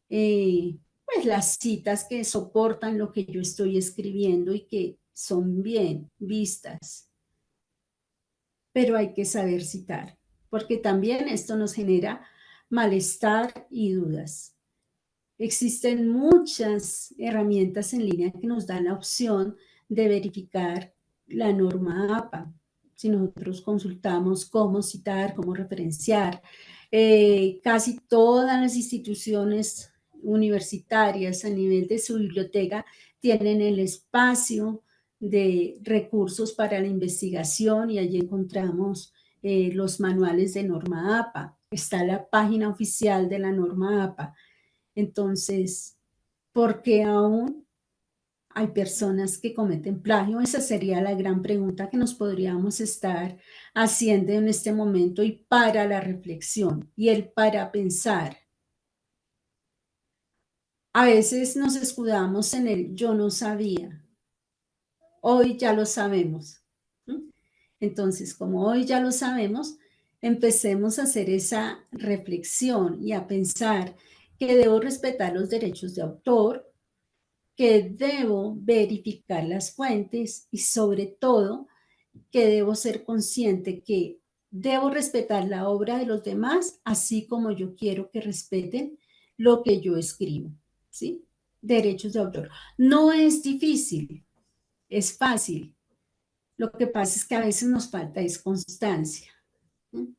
pues las citas que soportan lo que yo estoy escribiendo y que son bien vistas. Pero hay que saber citar, porque también esto nos genera malestar y dudas. Existen muchas herramientas en línea que nos dan la opción de verificar la norma APA. Si nosotros consultamos cómo citar, cómo referenciar, casi todas las instituciones universitarias a nivel de su biblioteca tienen el espacio de recursos para la investigación y allí encontramos los manuales de norma APA. Está la página oficial de la norma APA. Entonces, ¿por qué aún hay personas que cometen plagio? Esa sería la gran pregunta que nos podríamos estar haciendo en este momento y para la reflexión y el para pensar. A veces nos escudamos en el yo no sabía. Hoy ya lo sabemos. Entonces, como hoy ya lo sabemos, empecemos a hacer esa reflexión y a pensar que debo respetar los derechos de autor, que debo verificar las fuentes y sobre todo que debo ser consciente que debo respetar la obra de los demás, así como yo quiero que respeten lo que yo escribo, ¿sí? Derechos de autor. No es difícil, es fácil. Lo que pasa es que a veces nos falta es constancia. ¿Sí?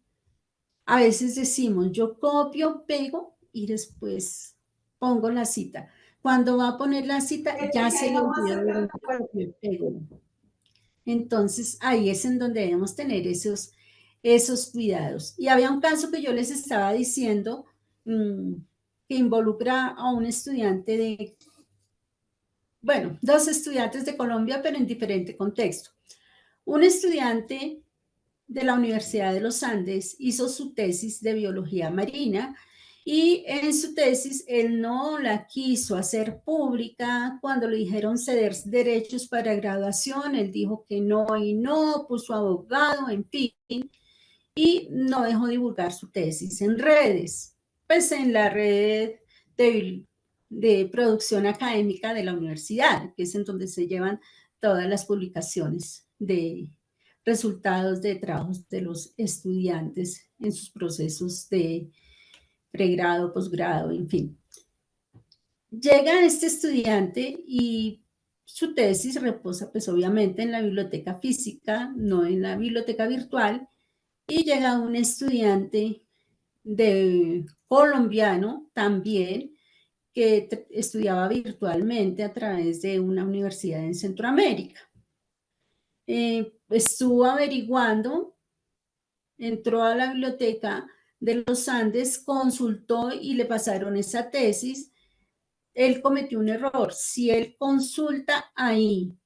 A veces decimos, yo copio, pego y después pongo la cita. Cuando va a poner la cita, ya se le olvidó de dónde copió y pegó. Entonces, ahí es en donde debemos tener esos cuidados. Y había un caso que yo les estaba diciendo que involucra a un estudiante bueno, dos estudiantes de Colombia, pero en diferente contexto. Un estudiante de la Universidad de los Andes hizo su tesis de biología marina y en su tesis él no la quiso hacer pública. Cuando le dijeron ceder derechos para graduación, él dijo que no y no, puso abogado, en fin, y no dejó divulgar su tesis en redes, pues en la red de producción académica de la universidad, que es en donde se llevan todas las publicaciones de resultados de trabajos de los estudiantes en sus procesos de pregrado, posgrado, en fin. Llega este estudiante y su tesis reposa pues obviamente en la biblioteca física, no en la biblioteca virtual, y llega un estudiante de colombiano también que estudiaba virtualmente a través de una universidad en Centroamérica. Estuvo averiguando, entró a la biblioteca de los Andes, consultó y le pasaron esa tesis. Él cometió un error. Si él consulta ahí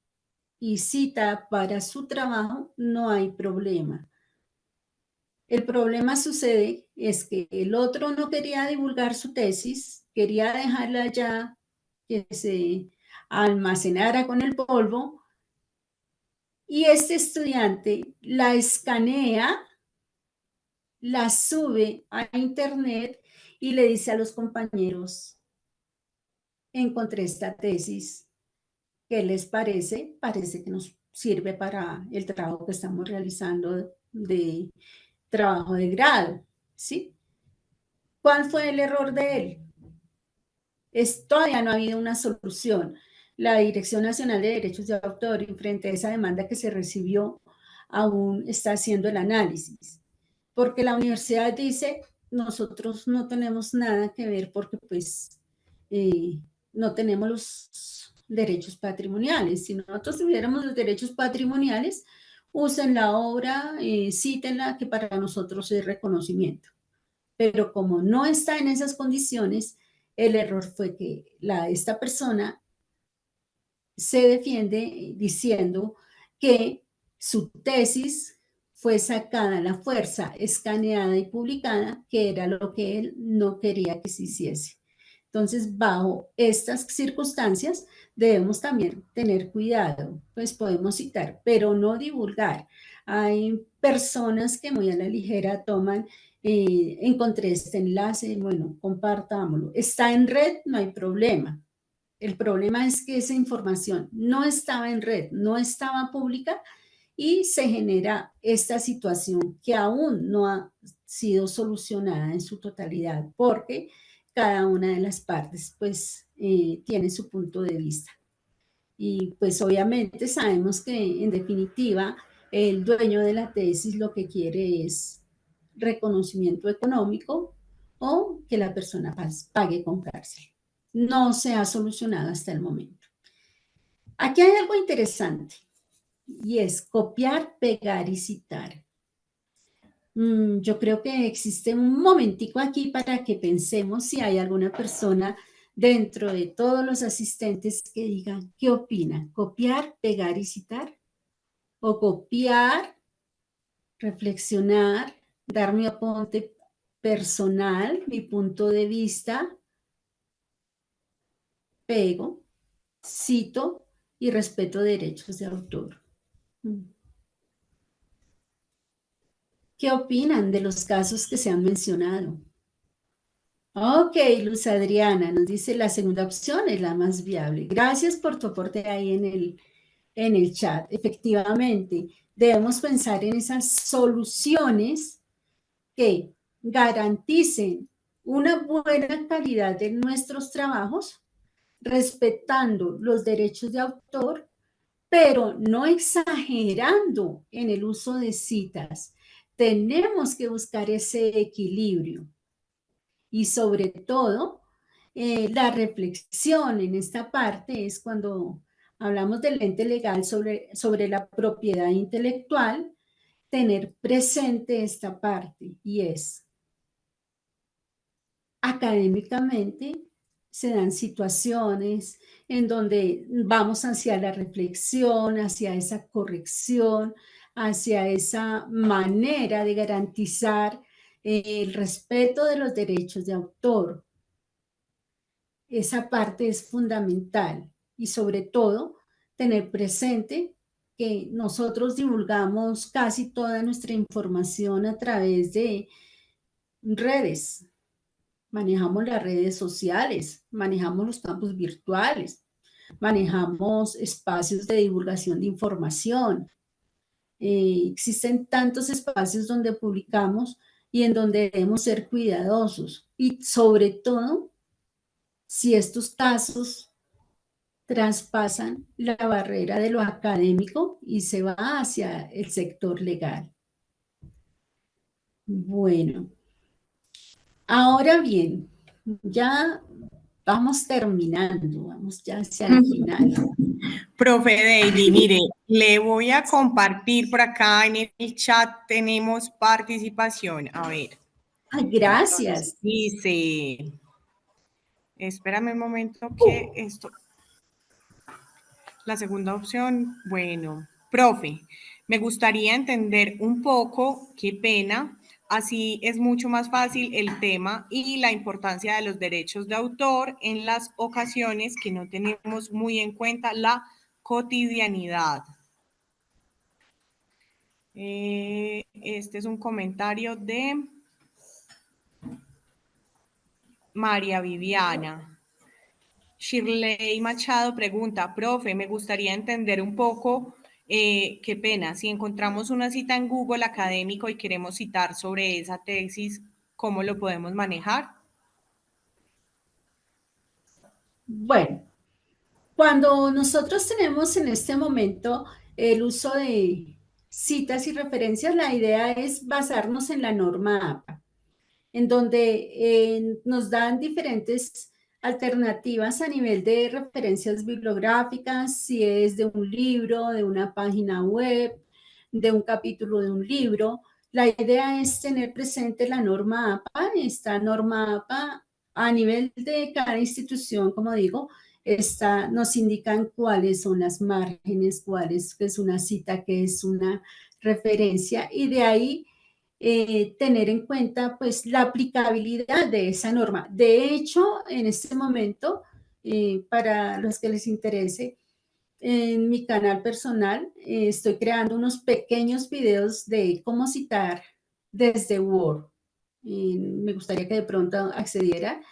y cita para su trabajo, no hay problema. El problema sucede es que el otro no quería divulgar su tesis, quería dejarla ya que se almacenara con el polvo, y este estudiante la escanea, la sube a internet y le dice a los compañeros, encontré esta tesis, ¿qué les parece? Parece que nos sirve para el trabajo que estamos realizando de trabajo de grado, ¿sí? ¿Cuál fue el error de él? Todavía no ha habido una solución. La Dirección Nacional de Derechos de Autor, y frente a esa demanda que se recibió, aún está haciendo el análisis. Porque la universidad dice, nosotros no tenemos nada que ver porque pues no tenemos los derechos patrimoniales. Si nosotros tuviéramos los derechos patrimoniales, usen la obra, cítenla, que para nosotros es reconocimiento. Pero como no está en esas condiciones, el error fue que esta persona se defiende diciendo que su tesis fue sacada a la fuerza, escaneada y publicada, que era lo que él no quería que se hiciese. Entonces, bajo estas circunstancias, debemos también tener cuidado, pues podemos citar, pero no divulgar. Hay personas que muy a la ligera toman, encontré este enlace, bueno, compartámoslo. Está en red, no hay problema. El problema es que esa información no estaba en red, no estaba pública y se genera esta situación que aún no ha sido solucionada en su totalidad porque cada una de las partes pues tiene su punto de vista. Y pues obviamente sabemos que en definitiva el dueño de la tesis lo que quiere es reconocimiento económico o que la persona pague con cárcel. No se ha solucionado hasta el momento. Aquí hay algo interesante y es copiar, pegar y citar. Yo creo que existe un momentico aquí para que pensemos si hay alguna persona dentro de todos los asistentes que digan, ¿qué opinan? ¿Copiar, pegar y citar? ¿O copiar, reflexionar, dar mi aporte personal, mi punto de vista, pego, cito y respeto derechos de autor? ¿Qué opinan de los casos que se han mencionado? Ok, Luz Adriana nos dice la segunda opción es la más viable. Gracias por tu aporte ahí en el chat. Efectivamente, debemos pensar en esas soluciones que garanticen una buena calidad de nuestros trabajos, respetando los derechos de autor, pero no exagerando en el uso de citas. Tenemos que buscar ese equilibrio y sobre todo la reflexión en esta parte es cuando hablamos del ente legal sobre la propiedad intelectual, tener presente esta parte y es académicamente se dan situaciones en donde vamos hacia la reflexión, hacia esa corrección, hacia esa manera de garantizar el respeto de los derechos de autor. Esa parte es fundamental y sobre todo tener presente que nosotros divulgamos casi toda nuestra información a través de redes. Manejamos las redes sociales, manejamos los campos virtuales, manejamos espacios de divulgación de información. Existen tantos espacios donde publicamos y en donde debemos ser cuidadosos y sobre todo si estos casos traspasan la barrera de lo académico y se va hacia el sector legal. Bueno, ahora bien, ya vamos terminando, vamos ya hacia el final. Profe Daily, mire, le voy a compartir por acá en el chat, tenemos participación. A ver. Ay, gracias. Dice, espérame un momento que esto, la segunda opción, bueno, profe, me gustaría entender un poco, qué pena, así es mucho más fácil el tema y la importancia de los derechos de autor en las ocasiones que no tenemos muy en cuenta la cotidianidad. Este es un comentario de María Viviana. Shirley Machado pregunta, profe, me gustaría entender un poco, qué pena, si encontramos una cita en Google académico y queremos citar sobre esa tesis, ¿cómo lo podemos manejar? Bueno, cuando nosotros tenemos en este momento el uso de citas y referencias, la idea es basarnos en la norma APA, en donde nos dan diferentes alternativas a nivel de referencias bibliográficas, si es de un libro, de una página web, de un capítulo de un libro. La idea es tener presente la norma APA. Esta norma APA a nivel de cada institución, como digo, nos indican cuáles son las márgenes, cuál es una cita, qué es una referencia, y de ahí tener en cuenta pues la aplicabilidad de esa norma. De hecho, en este momento, para los que les interese, en mi canal personal estoy creando unos pequeños videos de cómo citar desde Word. Me gustaría que de pronto accediera.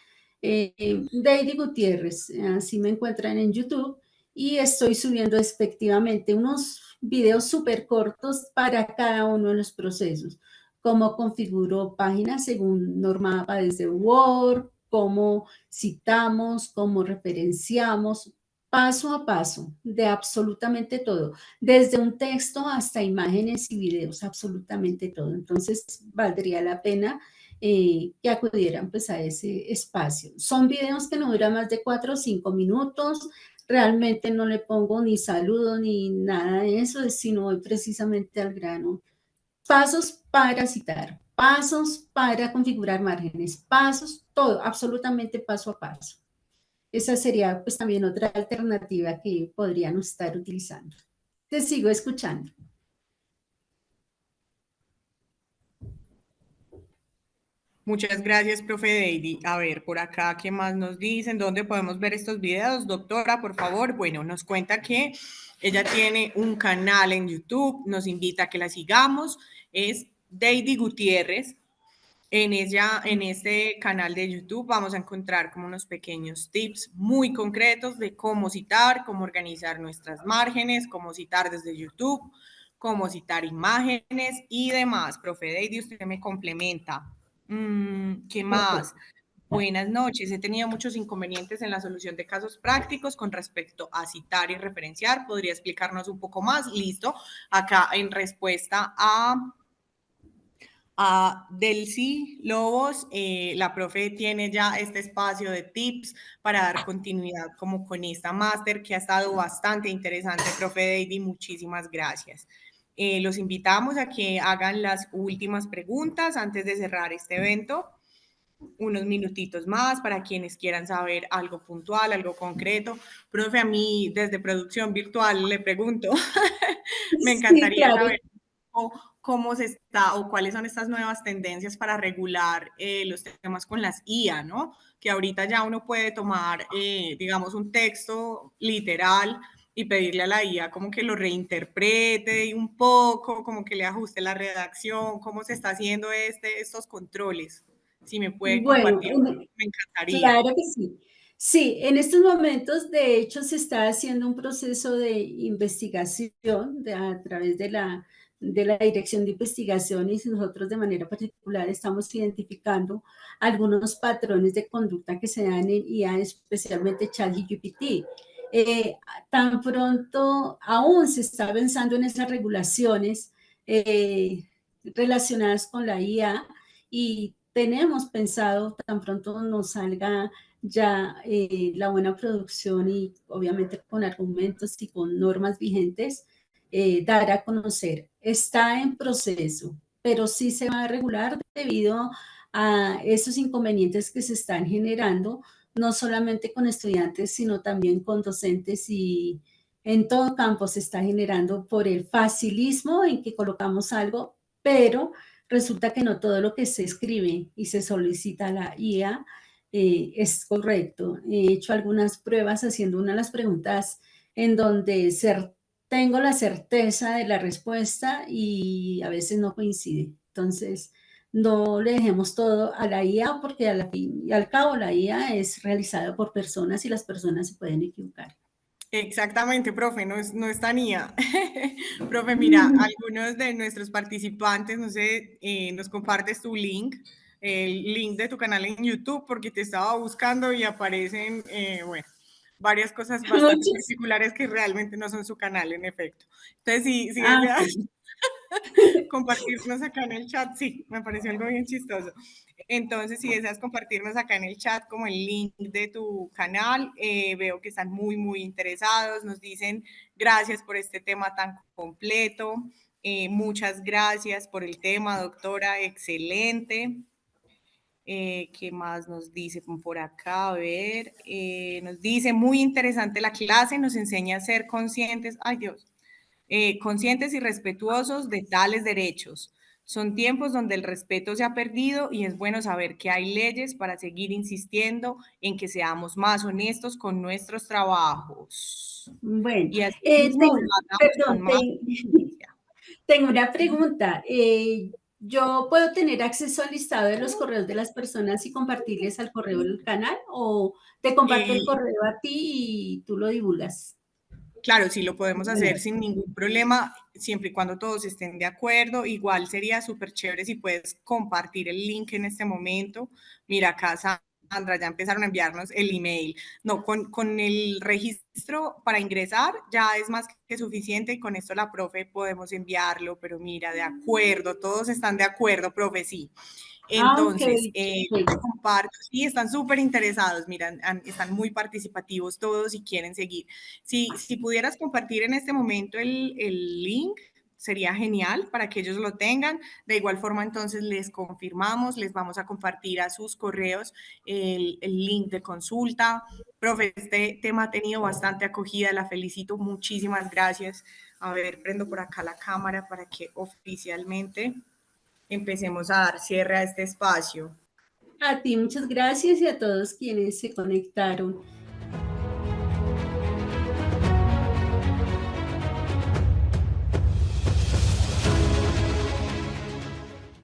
Daily Gutiérrez, así me encuentran en YouTube y estoy subiendo efectivamente unos videos súper cortos para cada uno de los procesos. Cómo configuro páginas según norma APA desde Word, cómo citamos, cómo referenciamos, paso a paso, de absolutamente todo, desde un texto hasta imágenes y videos, absolutamente todo. Entonces, valdría la pena que acudieran pues a ese espacio. Son videos que no duran más de 4 o 5 minutos, realmente no le pongo ni saludo ni nada de eso, sino voy precisamente al grano. Pasos para citar, pasos para configurar márgenes, pasos, todo, absolutamente paso a paso. Esa sería pues también otra alternativa que podríamos estar utilizando. Te sigo escuchando. Muchas gracias, profe Daily. A ver, por acá, ¿qué más nos dicen? ¿Dónde podemos ver estos videos? Doctora, por favor. Bueno, nos cuenta que ella tiene un canal en YouTube, nos invita a que la sigamos. Es Daily Gutiérrez. En este canal de YouTube vamos a encontrar como unos pequeños tips muy concretos de cómo citar, cómo organizar nuestras márgenes, cómo citar desde YouTube, cómo citar imágenes y demás. Profe Deidi, usted me complementa. ¿Qué más? Perfecto. Buenas noches. He tenido muchos inconvenientes en la solución de casos prácticos con respecto a citar y referenciar. ¿Podría explicarnos un poco más? Listo. Acá en respuesta a Delcy Lobos, la profe tiene ya este espacio de tips para dar continuidad como con esta máster que ha estado bastante interesante. Profe Deidi, muchísimas gracias. Los invitamos a que hagan las últimas preguntas antes de cerrar este evento. Unos minutitos más para quienes quieran saber algo puntual, algo concreto. Profe, a mí desde producción virtual le pregunto, me Sí, encantaría claro. saber cómo se está o cuáles son estas nuevas tendencias para regular los temas con las IA, ¿no? Que ahorita ya uno puede tomar, digamos, un texto literal y pedirle a la IA como que lo reinterprete un poco, como que le ajuste la redacción, cómo se está haciendo estos controles. Si me puede Bueno, compartir, me encantaría. claro que sí. Sí, en estos momentos, de hecho, se está haciendo un proceso de investigación a través de la Dirección de Investigaciones y nosotros de manera particular estamos identificando algunos patrones de conducta que se dan en IA, especialmente ChatGPT. Eh, Tan pronto aún se está pensando en esas regulaciones relacionadas con la IA y tenemos pensado, tan pronto nos salga ya la buena producción y obviamente con argumentos y con normas vigentes, dar a conocer. Está en proceso, pero sí se va a regular debido a esos inconvenientes que se están generando, no solamente con estudiantes, sino también con docentes y en todo campo se está generando por el facilismo en que colocamos algo, pero resulta que no todo lo que se escribe y se solicita a la IA es correcto. He hecho algunas pruebas haciendo una de las preguntas en donde tengo la certeza de la respuesta y a veces no coincide. Entonces, no le dejemos todo a la IA porque a la fin y al cabo la IA es realizada por personas y las personas se pueden equivocar. Exactamente, profe, no es tan IA. Profe, mira, algunos de nuestros participantes, no sé, nos compartes tu link, el link de tu canal en YouTube, porque te estaba buscando y aparecen, bueno, varias cosas bastante Muchos. particulares que realmente no son su canal, en efecto. Entonces, si Ah, deseas ok. compartirnos acá en el chat, sí, me pareció algo bien chistoso. Entonces, si deseas compartirnos acá en el chat como el link de tu canal, veo que están muy, muy interesados, nos dicen gracias por este tema tan completo, muchas gracias por el tema, doctora, excelente. ¿Qué más nos dice por acá? A ver, nos dice, muy interesante la clase, nos enseña a ser conscientes, ay Dios, conscientes y respetuosos de tales derechos. Son tiempos donde el respeto se ha perdido y es bueno saber que hay leyes para seguir insistiendo en que seamos más honestos con nuestros trabajos. Bueno, Y así mismo tratamos con perdón, más justicia. tengo una pregunta. ¿Yo puedo tener acceso al listado de los correos de las personas y compartirles al correo del canal o te comparto el Eh, correo a ti y tú lo divulgas? Claro, sí lo podemos hacer sin ningún problema, siempre y cuando todos estén de acuerdo. Igual sería súper chévere si puedes compartir el link en este momento. Mira, acá Sandra, ya empezaron a enviarnos el email. No, con el registro para ingresar ya es más que suficiente y con esto la profe podemos enviarlo, pero mira, de acuerdo, todos están de acuerdo, profe, sí. Ah, ok, Entonces, perfecto. comparto, sí, están súper interesados, miran, están muy participativos todos y quieren seguir. Si pudieras compartir en este momento el link, sería genial para que ellos lo tengan. De igual forma, entonces les confirmamos, les vamos a compartir a sus correos el link de consulta. Profe, este tema ha tenido bastante acogida, la felicito, muchísimas gracias. A ver, prendo por acá la cámara para que oficialmente empecemos a dar cierre a este espacio. A ti muchas gracias y a todos quienes se conectaron.